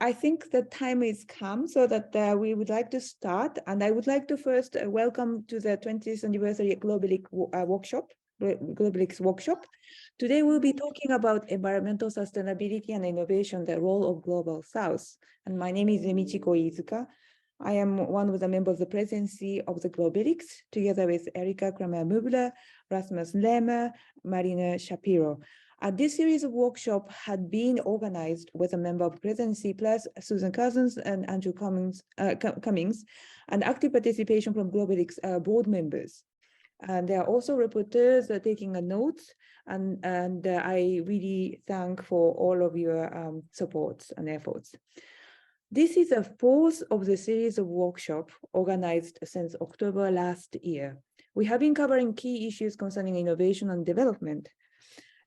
I think the time is come so that we would like to start. And I would like to first welcome to the 20th anniversary Globalic workshop. Today we'll be talking about environmental sustainability and innovation, the role of Global South. And my name is Michiko Iizuka. I am one of the members of the presidency of the Globalics, together with Erika Kramer-Mubler, Rasmus Lehmer, Marin Shapiro. This series of workshops had been organized with a member of presidency, plus Susan Cousins and Andrew Cummings, and active participation from Globalics board members. And there are also reporters taking notes, and I really thank for all of your supports and efforts. This is the fourth of the series of workshops organized since October last year. We have been covering key issues concerning innovation and development.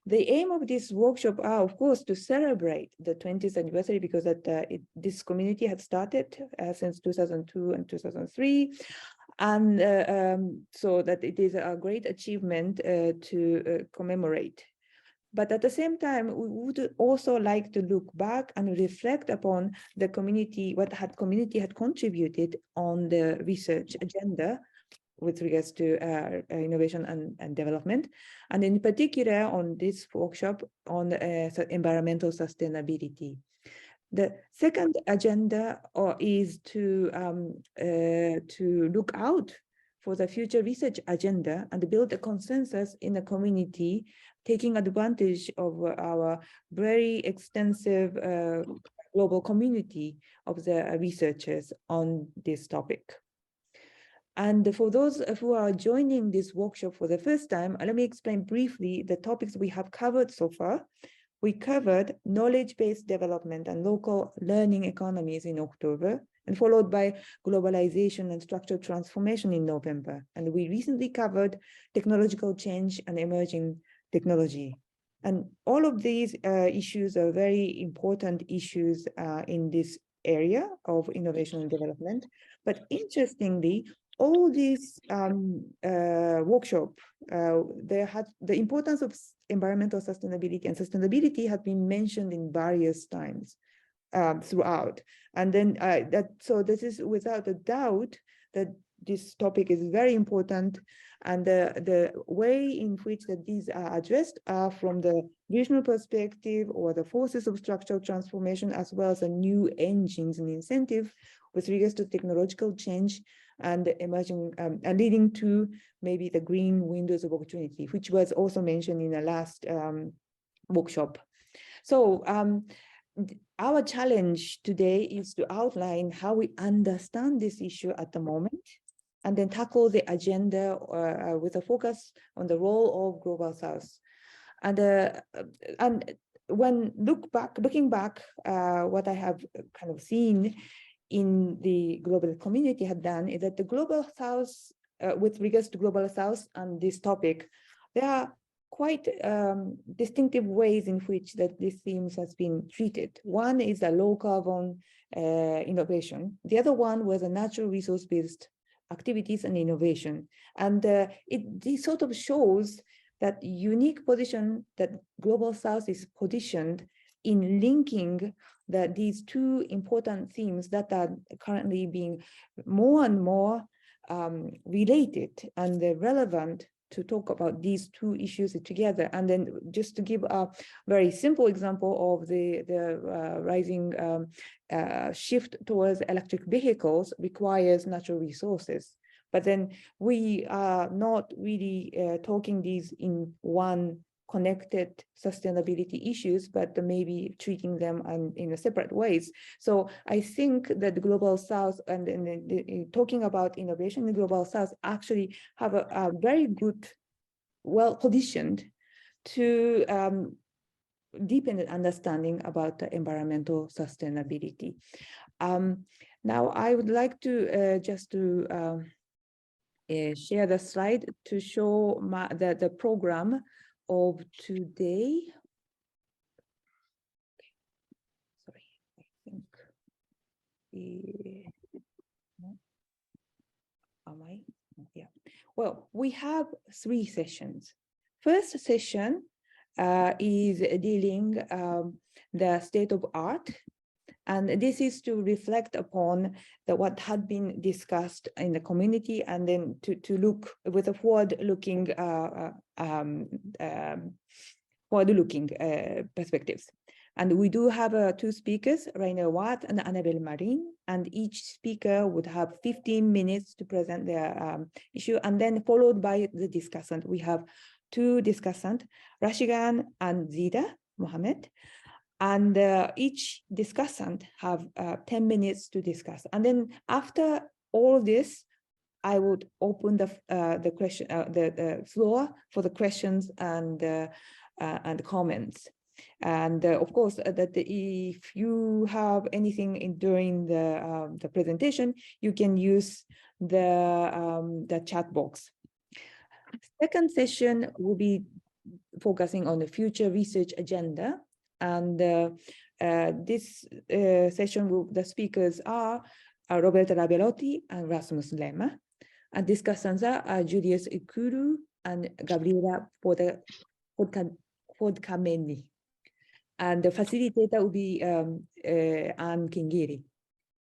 The aim of this workshop are, of course, to celebrate the 20th anniversary because this community had started since 2002 and 2003. And so that it is a great achievement to commemorate. But at the same time, we would also like to look back and reflect upon the community, what community had contributed on the research agenda with regards to innovation and development, and in particular on this workshop on environmental sustainability. The second agenda is to look out for the future research agenda and build a consensus in the community, taking advantage of our very extensive global community of the researchers on this topic. And for those who are joining this workshop for the first time, let me explain briefly the topics we have covered so far. We covered knowledge-based development and local learning economies in October, and followed by globalization and structural transformation in November. And we recently covered technological change and emerging technology. And all of these issues are very important issues in this area of innovation and development. But interestingly, all these workshop, the importance of environmental sustainability and sustainability have been mentioned in various times throughout. And then so this is without a doubt that this topic is very important, and the way in which that these are addressed are from the regional perspective or the forces of structural transformation, as well as the new engines and incentive with regards to technological change and emerging and leading to maybe the green windows of opportunity, which was also mentioned in the last workshop. So our challenge today is to outline how we understand this issue at the moment, and then tackle the agenda with a focus on the role of Global South. And when looking back, what I have kind of seen in the global community had done is that the Global South, with regards to Global South and this topic, there are quite distinctive ways in which that these themes has been treated. One is a low carbon innovation. The other one was a natural resource-based activities and innovation. And this sort of shows that unique position that Global South is positioned in linking these two important themes that are currently being more and more related and relevant to talk about these two issues together. And then just to give a very simple example of the rising shift towards electric vehicles requires natural resources. But then we are not really talking these in one connected sustainability issues, but maybe treating them in separate ways. So I think that the Global South and talking about innovation in the Global South actually have a very good, well positioned to deepen the understanding about the environmental sustainability. Now I would like to just to share the slide to show the program of today. Sorry, I think yeah. Well, we have 3 sessions. First session is dealing the state of art And this is to reflect upon what had been discussed in the community, and then to look with a forward-looking perspectives. And we do have two speakers, Rainer Walz and Anabel Marin, and each speaker would have 15 minutes to present their issue, and then followed by the discussant. We have two discussants, Rasigan and Zeeda, Mohammed, and each discussant have 10 minutes to discuss. And then after all this, I would open the floor for the questions and comments. And of course, that if you have anything during the presentation, you can use the chat box. Second session will be focusing on the future research agenda. And this session, the speakers are Roberta Rabelotti and Rasmus Lemma. And discussants are Julius Ikuru and Gabriela Podkameni. And the facilitator will be Ann Kingiri.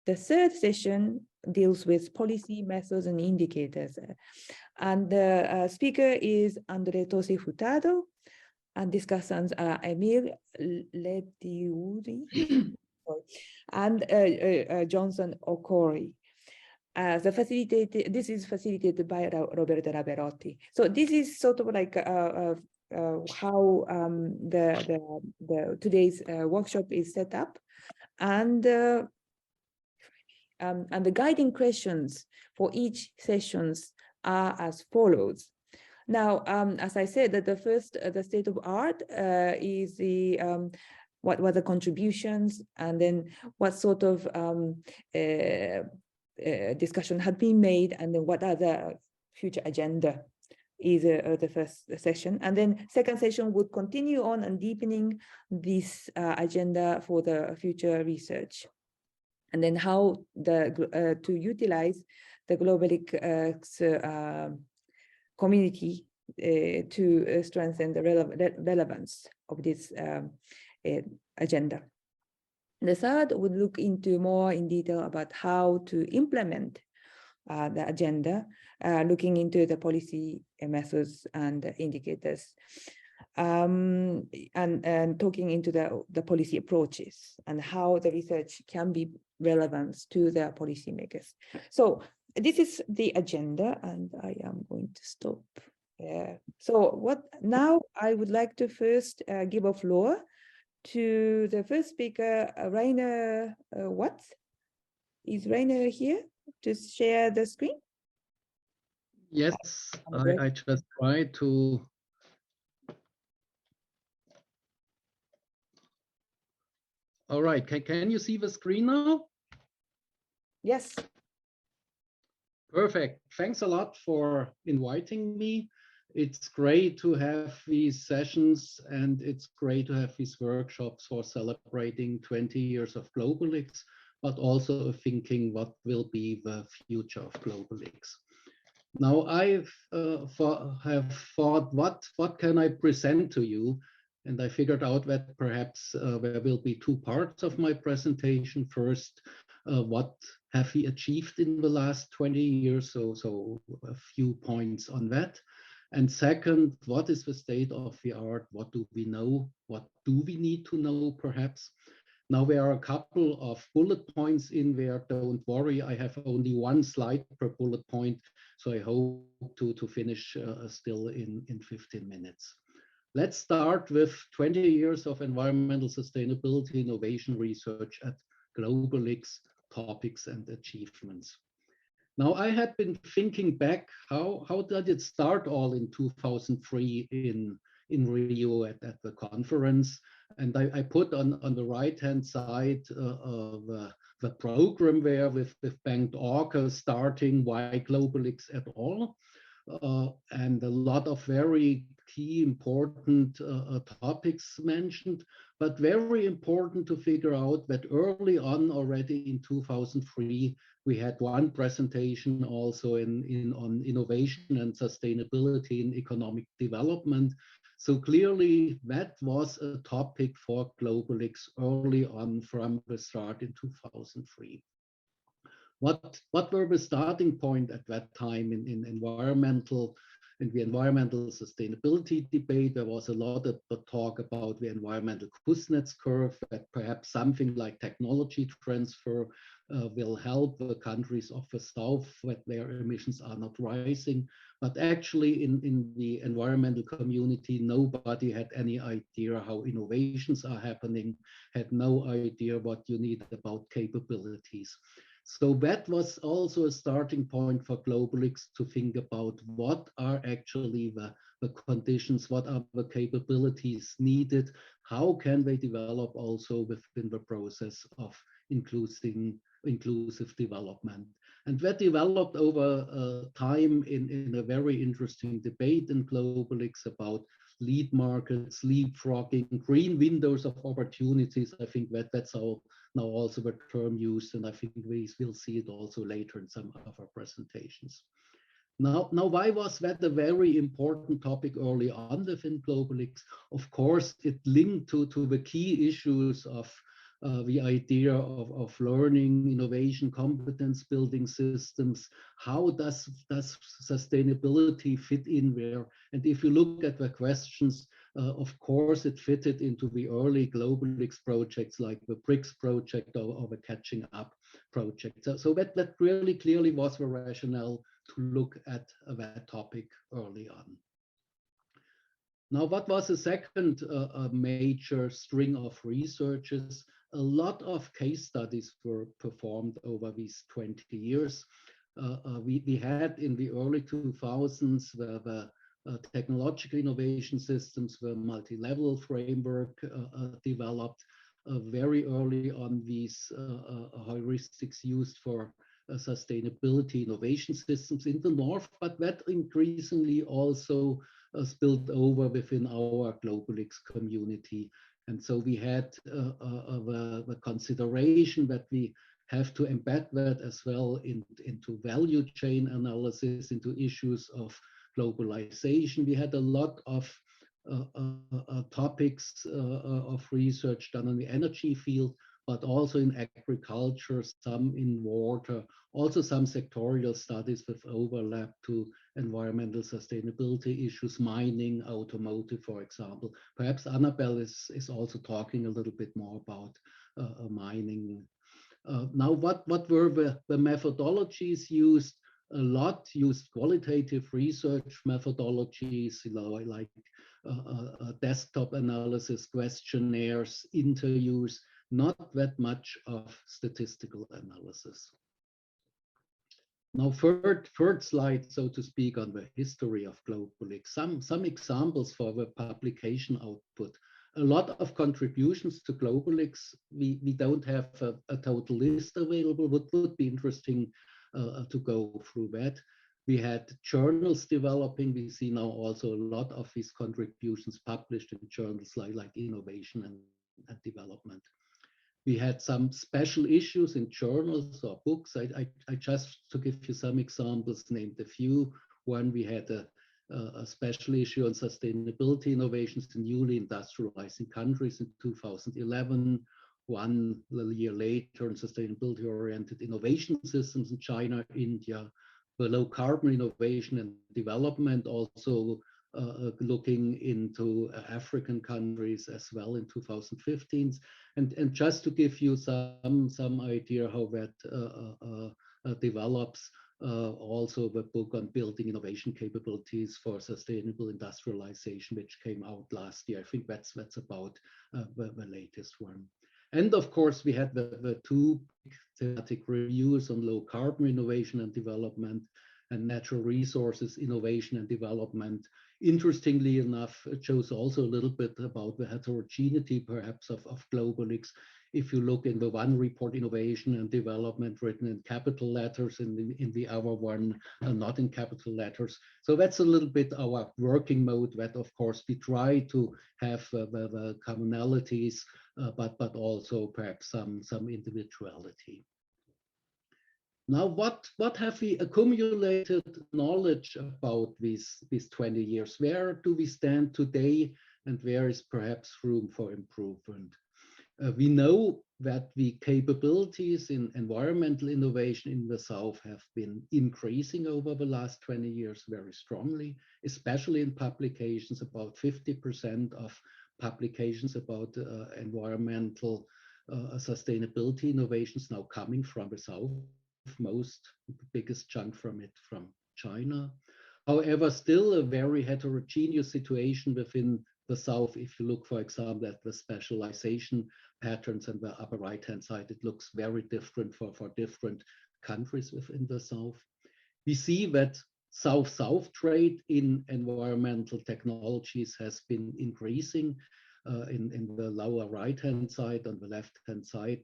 The third session deals with policy methods and indicators. And the speaker is Andre Tosi Furtado, and discussants are Emil Letiuri and Johnson Okori. This is facilitated by Roberta Rabelotti. So this is sort of like how today's workshop is set up, and the guiding questions for each sessions are as follows. Now, as I said, that the first, the state of art is the what were the contributions, and then what sort of discussion had been made, and then what are the future agenda is the first session. And then second session would continue on and deepening this agenda for the future research. And then how to utilize the Globalic community to strengthen the relevance of this agenda. The third would look into more in detail about how to implement the agenda, looking into the policy methods and indicators, and talking into the policy approaches and how the research can be relevant to the policymakers. So this is the agenda, and I am going to stop. So now I would like to first give a floor to the first speaker, Rainer Walz. Is Rainer here to share the screen? Yes, I just try to. All right, can you see the screen now? Yes. Perfect. Thanks a lot for inviting me. It's great to have these sessions, and it's great to have these workshops for celebrating 20 years of GlobalX, but also thinking what will be the future of GlobalX. Now I have thought, what can I present to you? And I figured out that perhaps there will be two parts of my presentation. First, what have we achieved in the last 20 years? So a few points on that. And second, what is the state of the art? What do we know? What do we need to know, perhaps? Now, there are a couple of bullet points in there. Don't worry, I have only one slide per bullet point. So I hope to finish still in 15 minutes. Let's start with 20 years of environmental sustainability innovation research at GlobalX, topics and achievements. Now, I had been thinking back, how did it start all in 2003 in Rio at the conference? And I put on the right-hand side the program there with Bengt Orke starting Why GlobalX at All, and a lot of very key important topics mentioned, but very important to figure out that early on, already in 2003, we had one presentation also on innovation and sustainability in economic development. So clearly that was a topic for GlobalX early on from the start in 2003. What were the starting point at that time in the environmental sustainability debate? There was a lot of talk about the environmental Kuznets curve, that perhaps something like technology transfer will help the countries of the South, that their emissions are not rising. But actually in the environmental community, nobody had any idea how innovations are happening, had no idea what you need about capabilities. So that was also a starting point for GlobalX to think about what are actually the conditions, what are the capabilities needed, how can they develop also within the process of inclusive development. And that developed over time in a very interesting debate in GlobalX about lead markets, leapfrogging, green windows of opportunities. I think that's how now also the term used, and I think we will see it also later in some of our presentations. Now, why was that a very important topic early on within GlobalX? Of course, it linked to the key issues of the idea of learning, innovation, competence building systems. How does sustainability fit in there? And if you look at the questions, of course, it fitted into the early GlobalX projects like the BRICS project or the Catching Up project. So that really clearly was the rationale to look at that topic early on. Now, what was the second major string of researches? A lot of case studies were performed over these 20 years. We had in the early 2000s the technological innovation systems, the multi-level framework developed very early on. These heuristics used for sustainability innovation systems in the North, but that increasingly also spilled over within our GlobalX community. And so we had the consideration that we have to embed that as well into value chain analysis, into issues of globalization. We had a lot of topics of research done on the energy field, but also in agriculture, some in water, also some sectorial studies with overlap to environmental sustainability issues, mining, automotive, for example. Perhaps Anabel is also talking a little bit more about mining. Now, what were the methodologies used? A lot used qualitative research methodologies, like desktop analysis, questionnaires, interviews, not that much of statistical analysis. Now, third slide, so to speak, on the history of GlobalX. Some examples for the publication output. A lot of contributions to GlobalX. We don't have a total list available, but would be interesting to go through that. We had journals developing. We see now also a lot of these contributions published in journals like Innovation and Development. We had some special issues in journals or books. I just, to give you some examples, named a few. One, we had a special issue on sustainability innovations in newly industrializing countries in 2011. One year later on sustainability-oriented innovation systems in China, India. The low carbon innovation and development, also looking into African countries as well in 2015. And just to give you some idea how that develops, also the book on building innovation capabilities for sustainable industrialization, which came out last year. I think that's about the latest one. And of course, we had the two thematic reviews on low carbon innovation and development and natural resources innovation and development. Interestingly enough, it shows also a little bit about the heterogeneity perhaps of GlobalX. If you look in the one report, innovation and development, written in capital letters, in the other one, not in capital letters. So that's a little bit our working mode, that of course we try to have the commonalities, but also perhaps some individuality. Now, what have we accumulated knowledge about these 20 years? Where do we stand today, and where is perhaps room for improvement? We know that the capabilities in environmental innovation in the South have been increasing over the last 20 years very strongly, especially in publications. About 50% of publications about environmental sustainability innovations now coming from the South, most, the biggest chunk from it from China. However, still a very heterogeneous situation within the South. If you look, for example, at the specialization patterns on the upper right-hand side, it looks very different for different countries within the South. We see that South-South trade in environmental technologies has been increasing. In the lower right-hand side, on the left-hand side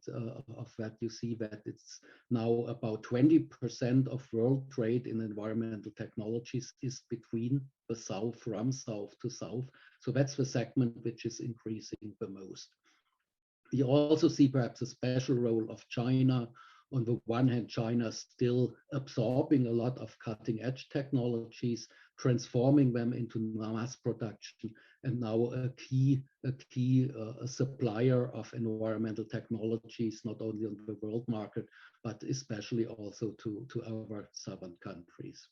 of that, you see that it's now about 20% of world trade in environmental technologies is between the South, from South to South. So that's the segment which is increasing the most. We also see perhaps a special role of China. On the one hand, China still absorbing a lot of cutting-edge technologies, transforming them into mass production, and now a key supplier of environmental technologies, not only on the world market, but especially also to our southern countries.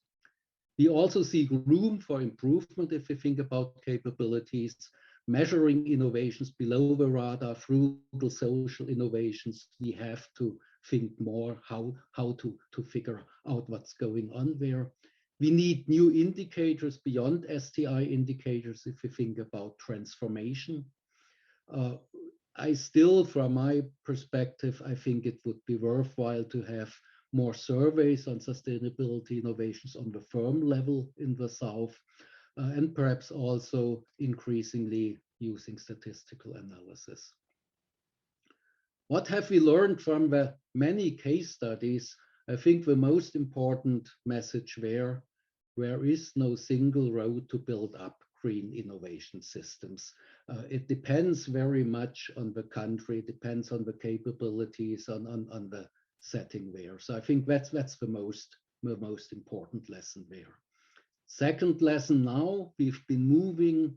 We also see room for improvement if we think about capabilities, measuring innovations below the radar, frugal social innovations. We have to think more how to figure out what's going on there. We need new indicators beyond STI indicators if we think about transformation. I still, from my perspective, I think it would be worthwhile to have more surveys on sustainability innovations on the firm level in the South, and perhaps also increasingly using statistical analysis. What have we learned from the many case studies? I think the most important message there is no single road to build up green innovation systems. It depends very much on the country, depends on the capabilities, on the setting there. So I think that's the most important lesson there. Second lesson, now we've been moving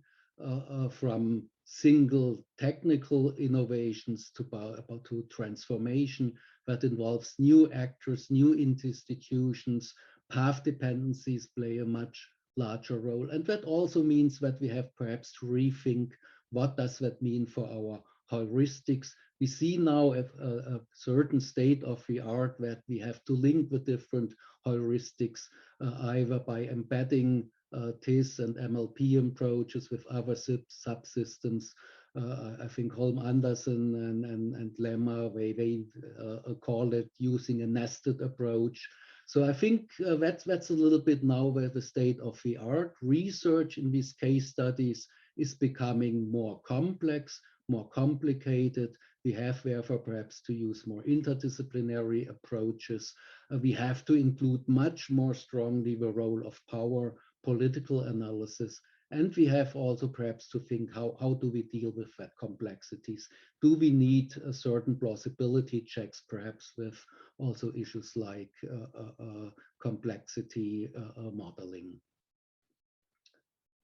from single technical innovations to transformation that involves new actors, new institutions. Path dependencies play a much larger role. And that also means that we have perhaps to rethink what does that mean for our heuristics. We see now a certain state of the art that we have to link the different heuristics either by embedding TIS and MLP approaches with other subsystems. I think Holm Anderson and Lemma, they call it using a nested approach. So I think that's a little bit now where the state of the art. Research in these case studies is becoming more complex, more complicated. We have therefore perhaps to use more interdisciplinary approaches. We have to include much more strongly the role of power, political analysis, and we have also perhaps to think how do we deal with that complexities? Do we need a certain plausibility checks, perhaps with also issues like complexity modeling?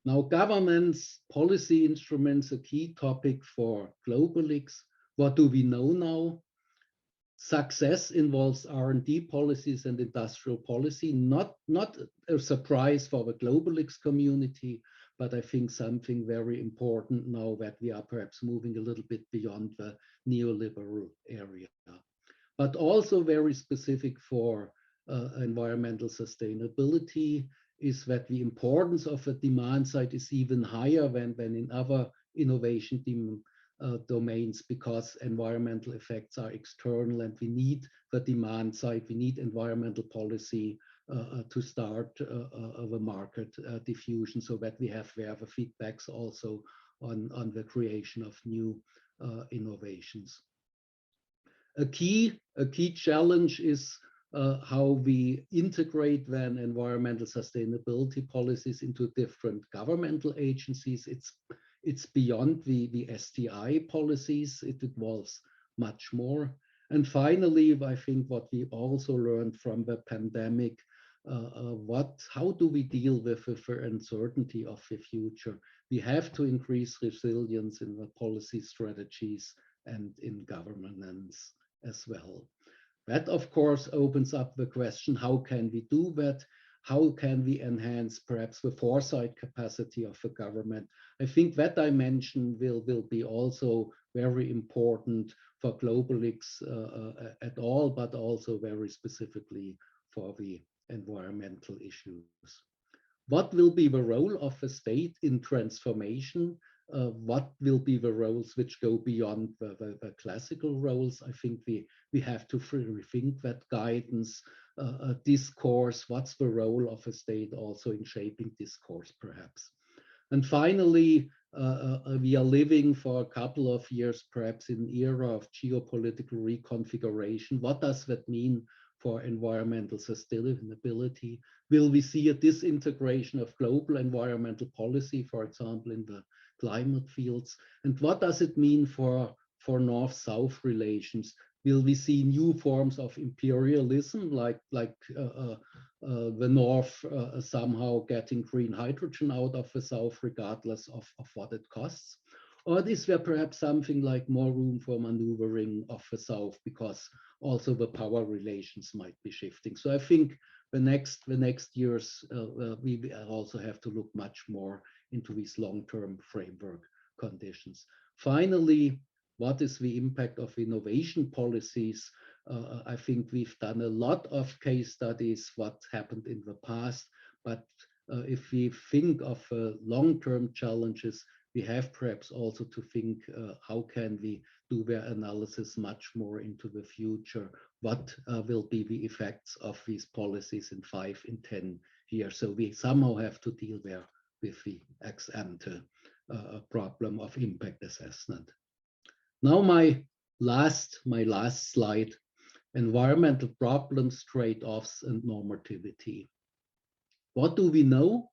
Now, governments, policy instruments, a key topic for GlobalX. What do we know now? Success involves R&D policies and industrial policy, not a surprise for the GlobalX community, but I think something very important now that we are perhaps moving a little bit beyond the neoliberal area. But also very specific for environmental sustainability is that the importance of the demand side is even higher than in other innovation domains, because environmental effects are external and we need the demand side, we need environmental policy to start the market diffusion so that we have the feedbacks also on the creation of new innovations. A key challenge is how we integrate then environmental sustainability policies into different governmental agencies. It's beyond the STI policies. It involves much more. And finally, I think what we also learned from the pandemic, how do we deal with the uncertainty of the future? We have to increase resilience in the policy strategies and in governance as well. That, of course, opens up the question, how can we do that? How can we enhance perhaps the foresight capacity of the government? I think that dimension will be also very important for GlobalX at all, but also very specifically for the environmental issues. What will be the role of the state in transformation? What will be the roles which go beyond the classical roles? I think we have to rethink that guidance, discourse. What's the role of a state also in shaping discourse, perhaps? And finally, we are living for a couple of years, perhaps in an era of geopolitical reconfiguration. What does that mean for environmental sustainability? Will we see a disintegration of global environmental policy, for example, in the climate fields? And what does it mean for North-South relations? Will we see new forms of imperialism, like the North somehow getting green hydrogen out of the South, regardless of what it costs? Or is there perhaps something like more room for maneuvering of the South, because also the power relations might be shifting? So I think the next years, we also have to look much more into these long-term framework conditions. Finally, what is the impact of innovation policies? I think we've done a lot of case studies, what happened in the past, but if we think of long-term challenges, we have perhaps also to think how can we do their analysis much more into the future? What will be the effects of these policies in 5, in 10 years? So we somehow have to deal there with the ex ante problem of impact assessment. Now my last slide, environmental problems, trade-offs, and normativity. What do we know?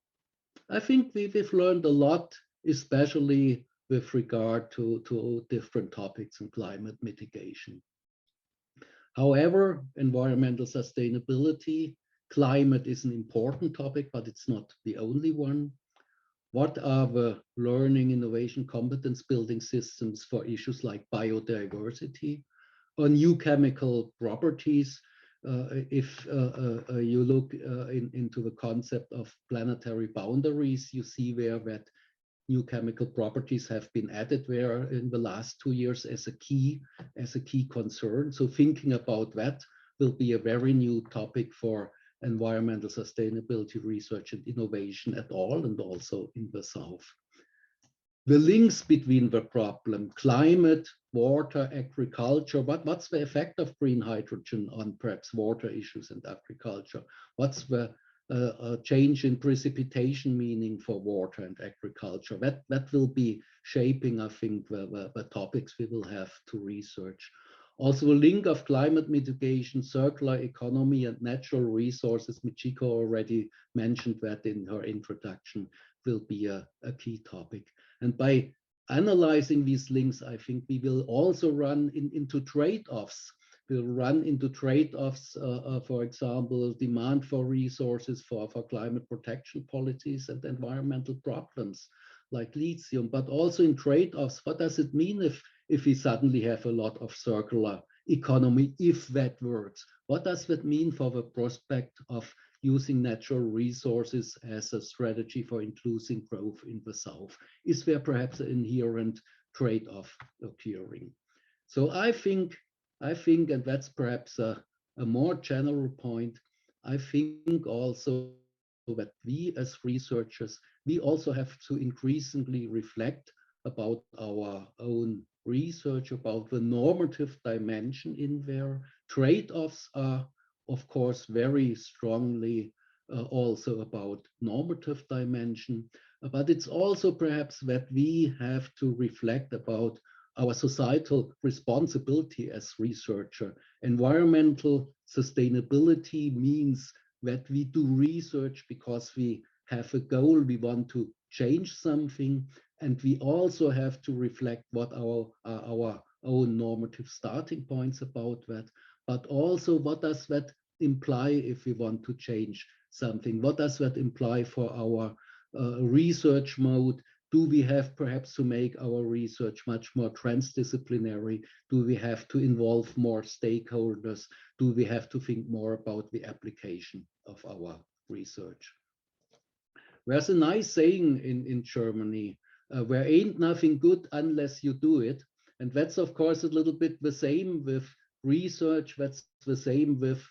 I think we've learned a lot, especially with regard to different topics in climate mitigation. However, environmental sustainability, climate is an important topic, but it's not the only one. What are the learning, innovation, competence building systems for issues like biodiversity or new chemical properties? If you look into the concept of planetary boundaries, you see there that new chemical properties have been added there in the last 2 years as a key concern. So thinking about that will be a very new topic for environmental sustainability research and innovation at all, and also in the South. The links between the problem, climate, water, agriculture, what's the effect of green hydrogen on perhaps water issues and agriculture? What's the change in precipitation meaning for water and agriculture? That will be shaping, I think, the topics we will have to research. Also, a link of climate mitigation, circular economy, and natural resources. Michiko already mentioned that in her introduction, will be a key topic. And by analyzing these links, I think we will also run into trade-offs. We'll run into trade-offs, for example, demand for resources for climate protection policies and environmental problems like lithium, but also in trade-offs. What does it mean if we suddenly have a lot of circular economy, if that works? What does that mean for the prospect of using natural resources as a strategy for inclusive growth in the South? Is there perhaps an inherent trade-off occurring? So I think, and that's perhaps a more general point, I think also that we as researchers, we also have to increasingly reflect about our own research, about the normative dimension in there. Trade-offs are, of course, very strongly also about normative dimension, but it's also perhaps that we have to reflect about our societal responsibility as researcher. Environmental sustainability means that we do research because we have a goal, we want to change something, and we also have to reflect what our own normative starting points about that, but also what does that imply if we want to change something? What does that imply for our research mode? Do we have perhaps to make our research much more transdisciplinary? Do we have to involve more stakeholders? Do we have to think more about the application of our research? There's a nice saying in Germany, where ain't nothing good unless you do it. And that's, of course, a little bit the same with research. That's the same with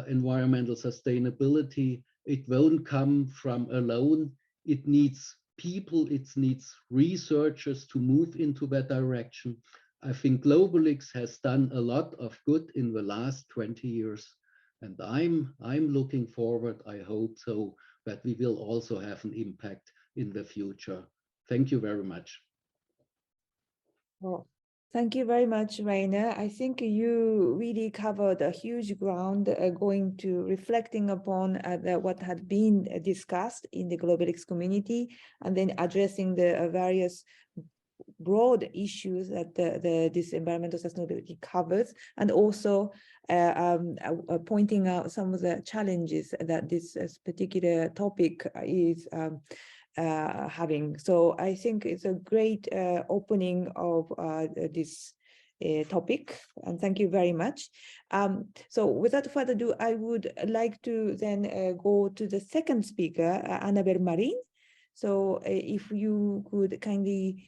environmental sustainability. It won't come from alone. It needs people, it needs researchers to move into that direction. I think Globalix has done a lot of good in the last 20 years. And I'm looking forward, I hope so, that we will also have an impact in the future. Thank you very much. Well, thank you very much, Rainer. I think you really covered a huge ground going to reflecting upon what had been discussed in the Globalix community, and then addressing the various broad issues that this environmental sustainability covers, and also pointing out some of the challenges that this particular topic is having. So I think it's a great opening of this topic, and thank you very much. So without further ado, I would like to then go to the second speaker, Anabel Marin. So if you could kindly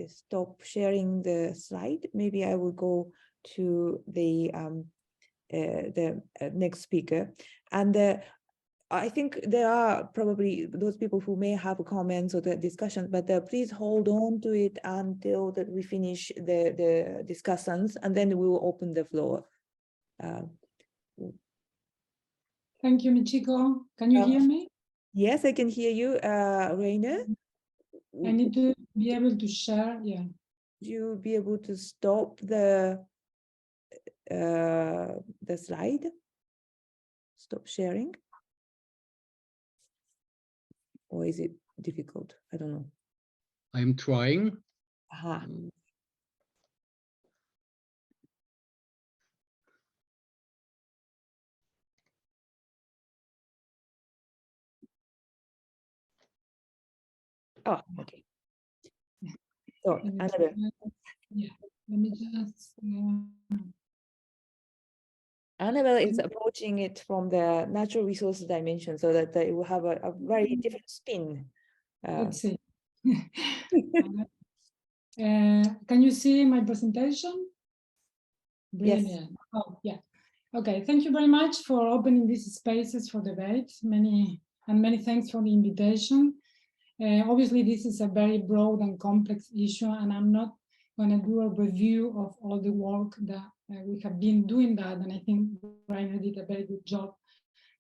stop sharing the slide, maybe I will go to the next speaker. And I think there are probably those people who may have comments or the discussion, but please hold on to it until that we finish the discussions, and then we will open the floor. Thank you, Michiko. Can you hear me? Yes, I can hear you, Rainer. I need to be able to share, yeah. You be able to stop the slide? Stop sharing? Or is it difficult? I don't know. I'm trying. Aha. Oh, okay. So, Anabel. Yeah, let me just... Annabelle is approaching it from the natural resources dimension, so that it will have a very different spin. Let's see. Can you see my presentation? Brilliant. Yes. Oh, yeah. Okay, thank you very much for opening these spaces for debate. Many thanks for the invitation. Obviously, this is a very broad and complex issue, and I'm not going to do a review of all the work that we have been doing that, and I think Rainer did a very good job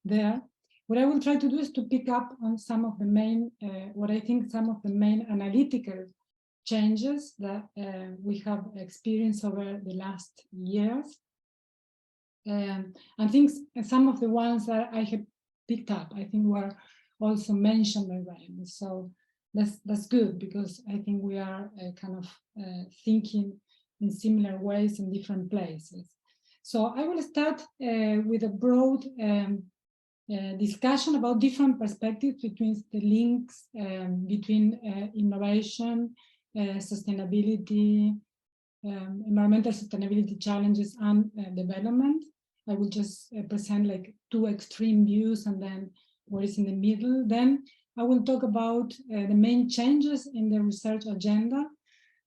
there. What I will try to do is to pick up on some of the main, what I think some of the main analytical changes that we have experienced over the last years. And things, some of the ones that I have picked up, I think were also mentioned by Rainer. So that's good, because I think we are kind of thinking in similar ways in different places. So I will start with a broad discussion about different perspectives between the links between innovation, sustainability, environmental sustainability challenges, and development. I will just present like two extreme views and then what is in the middle. Then I will talk about the main changes in the research agenda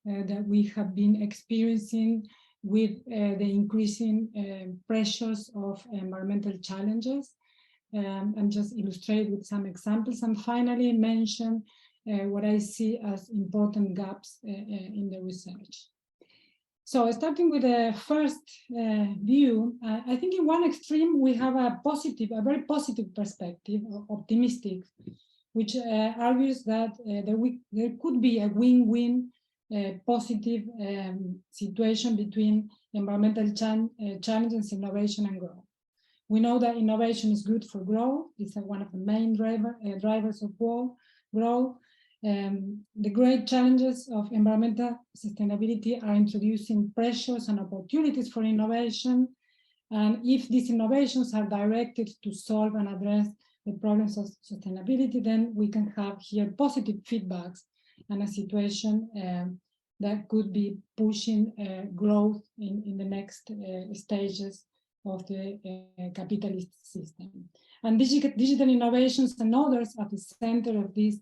that we have been experiencing with the increasing pressures of environmental challenges, and just illustrate with some examples, and finally mention what I see as important gaps in the research. So starting with the first view, I think in one extreme we have a very positive perspective, optimistic, which argues that there could be a win-win positive situation between environmental challenges, innovation, and growth. We know that innovation is good for growth. It's one of the main drivers of growth. The great challenges of environmental sustainability are introducing pressures and opportunities for innovation. And if these innovations are directed to solve and address the problems of sustainability, then we can have here positive feedbacks and a situation that could be pushing growth in the next stages of the capitalist system. And digital innovations and others at the center of this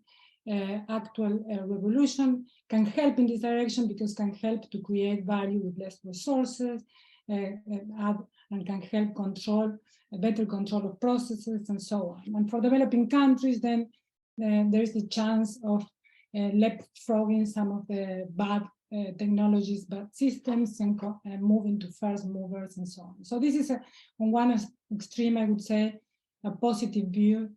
actual revolution can help in this direction, because can help to create value with less resources, and can help control, better control of processes and so on. And for developing countries, then there is the chance of leapfrogging some of the bad technologies, bad systems, and moving to first movers and so on. So this is on one extreme, I would say, a positive view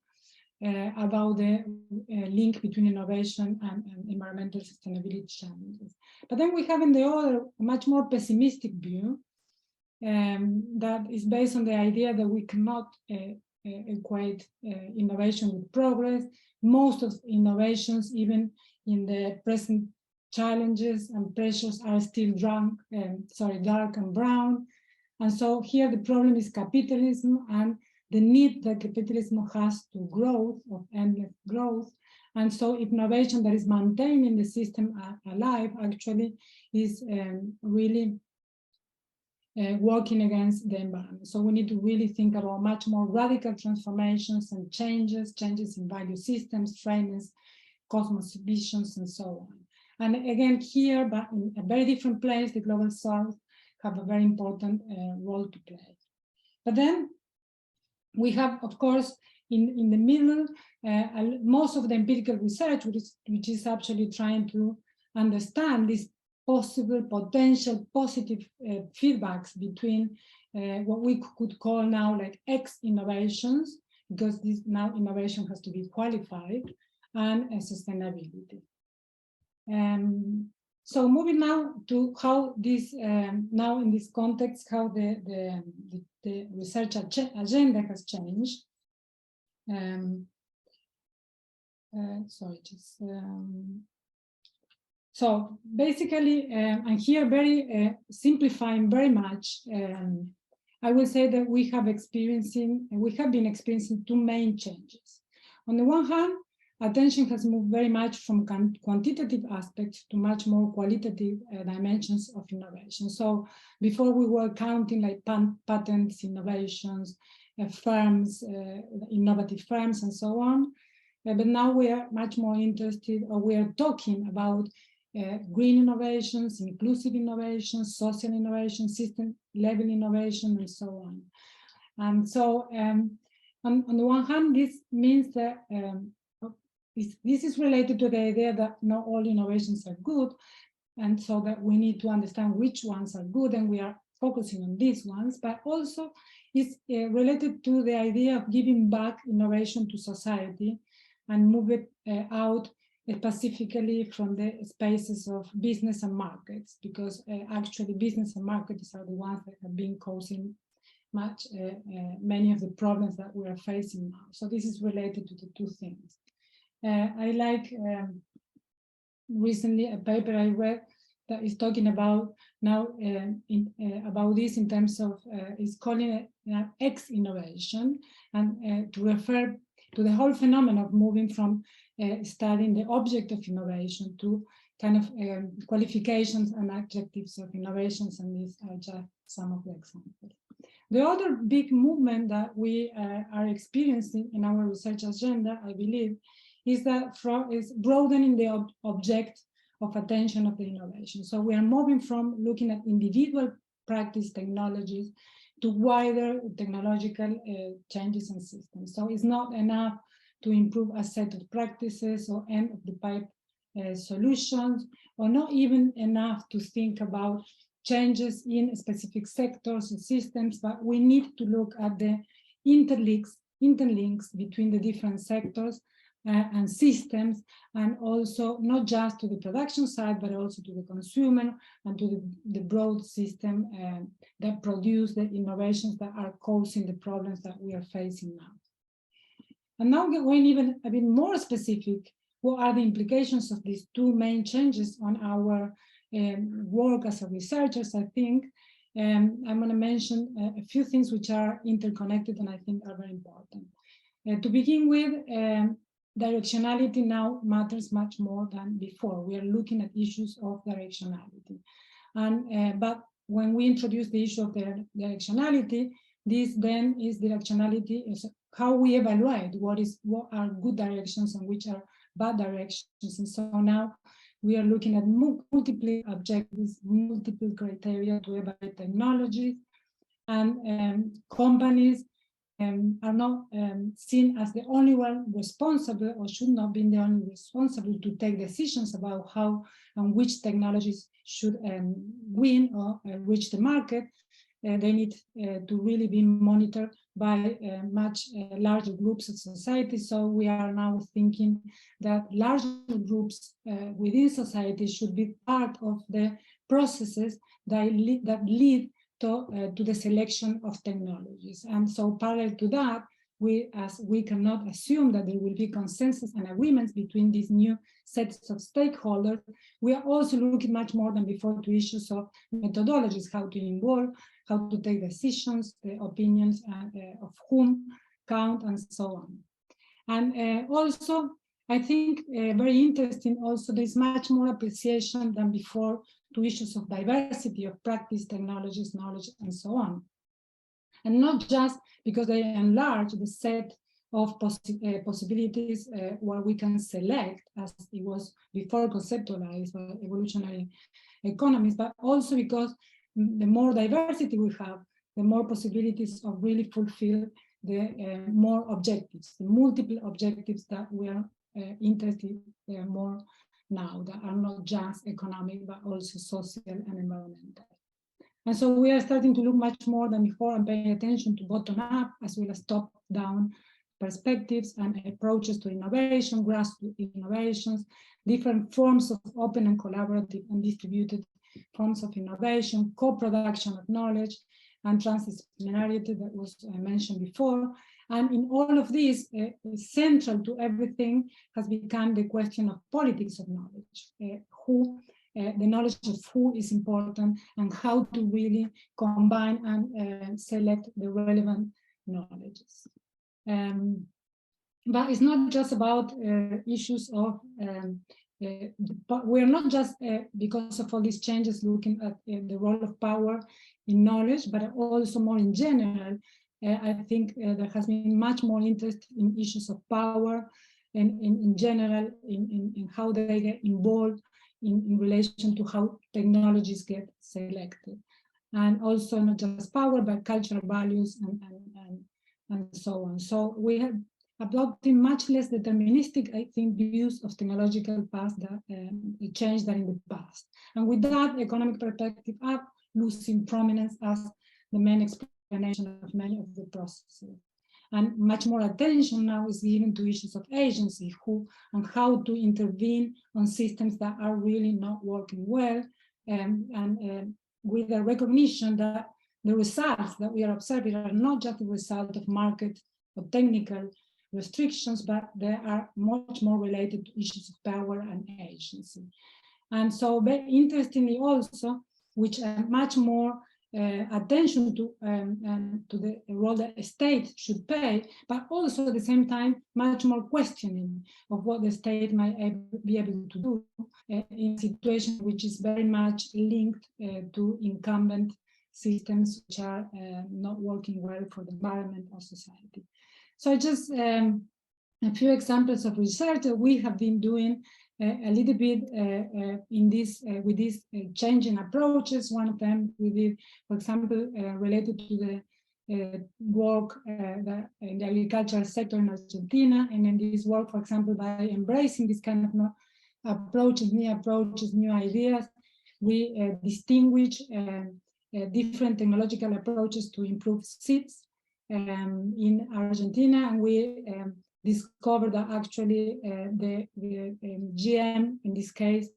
about the link between innovation and environmental sustainability challenges. But then we have in the other, a much more pessimistic view that is based on the idea that we cannot equate innovation with progress. Most of innovations, even in the present challenges and pressures, are still dark and brown. And so here the problem is capitalism and the need that capitalism has to growth, of endless growth. And so innovation that is maintaining the system alive actually is really working against the environment. So we need to really think about much more radical transformations and changes in value systems, framings, cosmos visions, and so on. And again, here, but in a very different place, the Global South have a very important role to play. But then we have, of course, in the middle, most of the empirical research, which is actually trying to understand these possible, potential positive feedbacks between what we could call now like X innovations, because this now innovation has to be qualified, and sustainability. So moving now to how this, now in this context, how the research agenda has changed. So basically, and here very simplifying very much, I will say that we have been experiencing two main changes. On the one hand, attention has moved very much from quantitative aspects to much more qualitative dimensions of innovation. So before we were counting like patents, innovations, firms, innovative firms, and so on. But now we are much more interested, or we are talking about green innovations, inclusive innovations, social innovation, system level innovation, and so on. And so on the one hand, this means that this is related to the idea that not all innovations are good, and so that we need to understand which ones are good, and we are focusing on these ones, but also it's related to the idea of giving back innovation to society and move it out specifically from the spaces of business and markets, because actually business and markets are the ones that have been causing many of the problems that we are facing now. So this is related to the two things. I like recently a paper I read that is talking about now about this in terms of is calling it X innovation, and to refer to the whole phenomenon of moving from studying the object of innovation to kind of qualifications and adjectives of innovations, and these are just some of the examples. The other big movement that we are experiencing in our research agenda, I believe, is that is broadening the object of attention of the innovation. So we are moving from looking at individual practice technologies to wider technological changes and systems. So it's not enough to improve a set of practices or end of the pipe solutions, or not even enough to think about changes in specific sectors and systems, but we need to look at the interlinks between the different sectors and systems, and also not just to the production side, but also to the consumer and to the broad system that produce the innovations that are causing the problems that we are facing now. And now going even a bit more specific what are the implications of these two main changes on our work as a researchers, I think I'm going to mention a few things which are interconnected and I think are very important. To begin with, directionality now matters much more than before. We are looking at issues of directionality. And but when we introduce the issue of the directionality, this then is directionality, is how we evaluate what are good directions and which are bad directions. And so now we are looking at multiple objectives, multiple criteria to evaluate technologies, and companies are not seen as the only one responsible, or should not be the only responsible to take decisions about how and which technologies should win or reach the market. They need to really be monitored by much larger groups of society. So we are now thinking that larger groups within society should be part of the processes that lead to the selection of technologies. And so parallel to that, as we cannot assume that there will be consensus and agreements between these new sets of stakeholders, we are also looking much more than before to issues of methodologies, how to involve, how to take decisions, the opinions of whom, count, and so on. And also, I think very interesting also, there's much more appreciation than before to issues of diversity of practice, technologies, knowledge, and so on. And not just because they enlarge the set of possibilities where we can select, as it was before conceptualized by evolutionary economists, but also because the more diversity we have, the more possibilities of really fulfill the more objectives, the multiple objectives that we are interested more now, that are not just economic, but also social and environmental. And so we are starting to look much more than before and paying attention to bottom-up as well as top-down perspectives and approaches to innovation, grassroots innovations, different forms of open and collaborative and distributed forms of innovation, co-production of knowledge, and transdisciplinarity that was mentioned before. And in all of this, central to everything has become the question of politics of knowledge, the knowledge of who is important and how to really combine and select the relevant knowledges. But it's not just about issues of, we're not just because of all these changes looking at the role of power in knowledge, but also more in general. I think there has been much more interest in issues of power and in general in how they get involved in relation to how technologies get selected. And also not just power, but cultural values and so on. So we have adopted much less deterministic, I think, views of technological past that change than in the past. And with that, economic perspective are losing prominence as the main explanation of many of the processes. And much more attention now is given to issues of agency, who and how to intervene on systems that are really not working well, and with the recognition that the results that we are observing are not just the result of market or technical restrictions, but they are much more related to issues of power and agency. And so very interestingly also, which are much more attention to the role that a state should play, but also at the same time, much more questioning of what the state might be able to do in a situation which is very much linked to incumbent systems which are not working well for the environment or society. So just a few examples of research that we have been doing a little bit in this with these changing approaches. One of them we did, for example, related to the work in the agricultural sector in Argentina, and in this work, for example, by embracing this kind of approaches, new ideas, we distinguish different technological approaches to improve seeds in Argentina, and we discovered that actually the GM, in this case,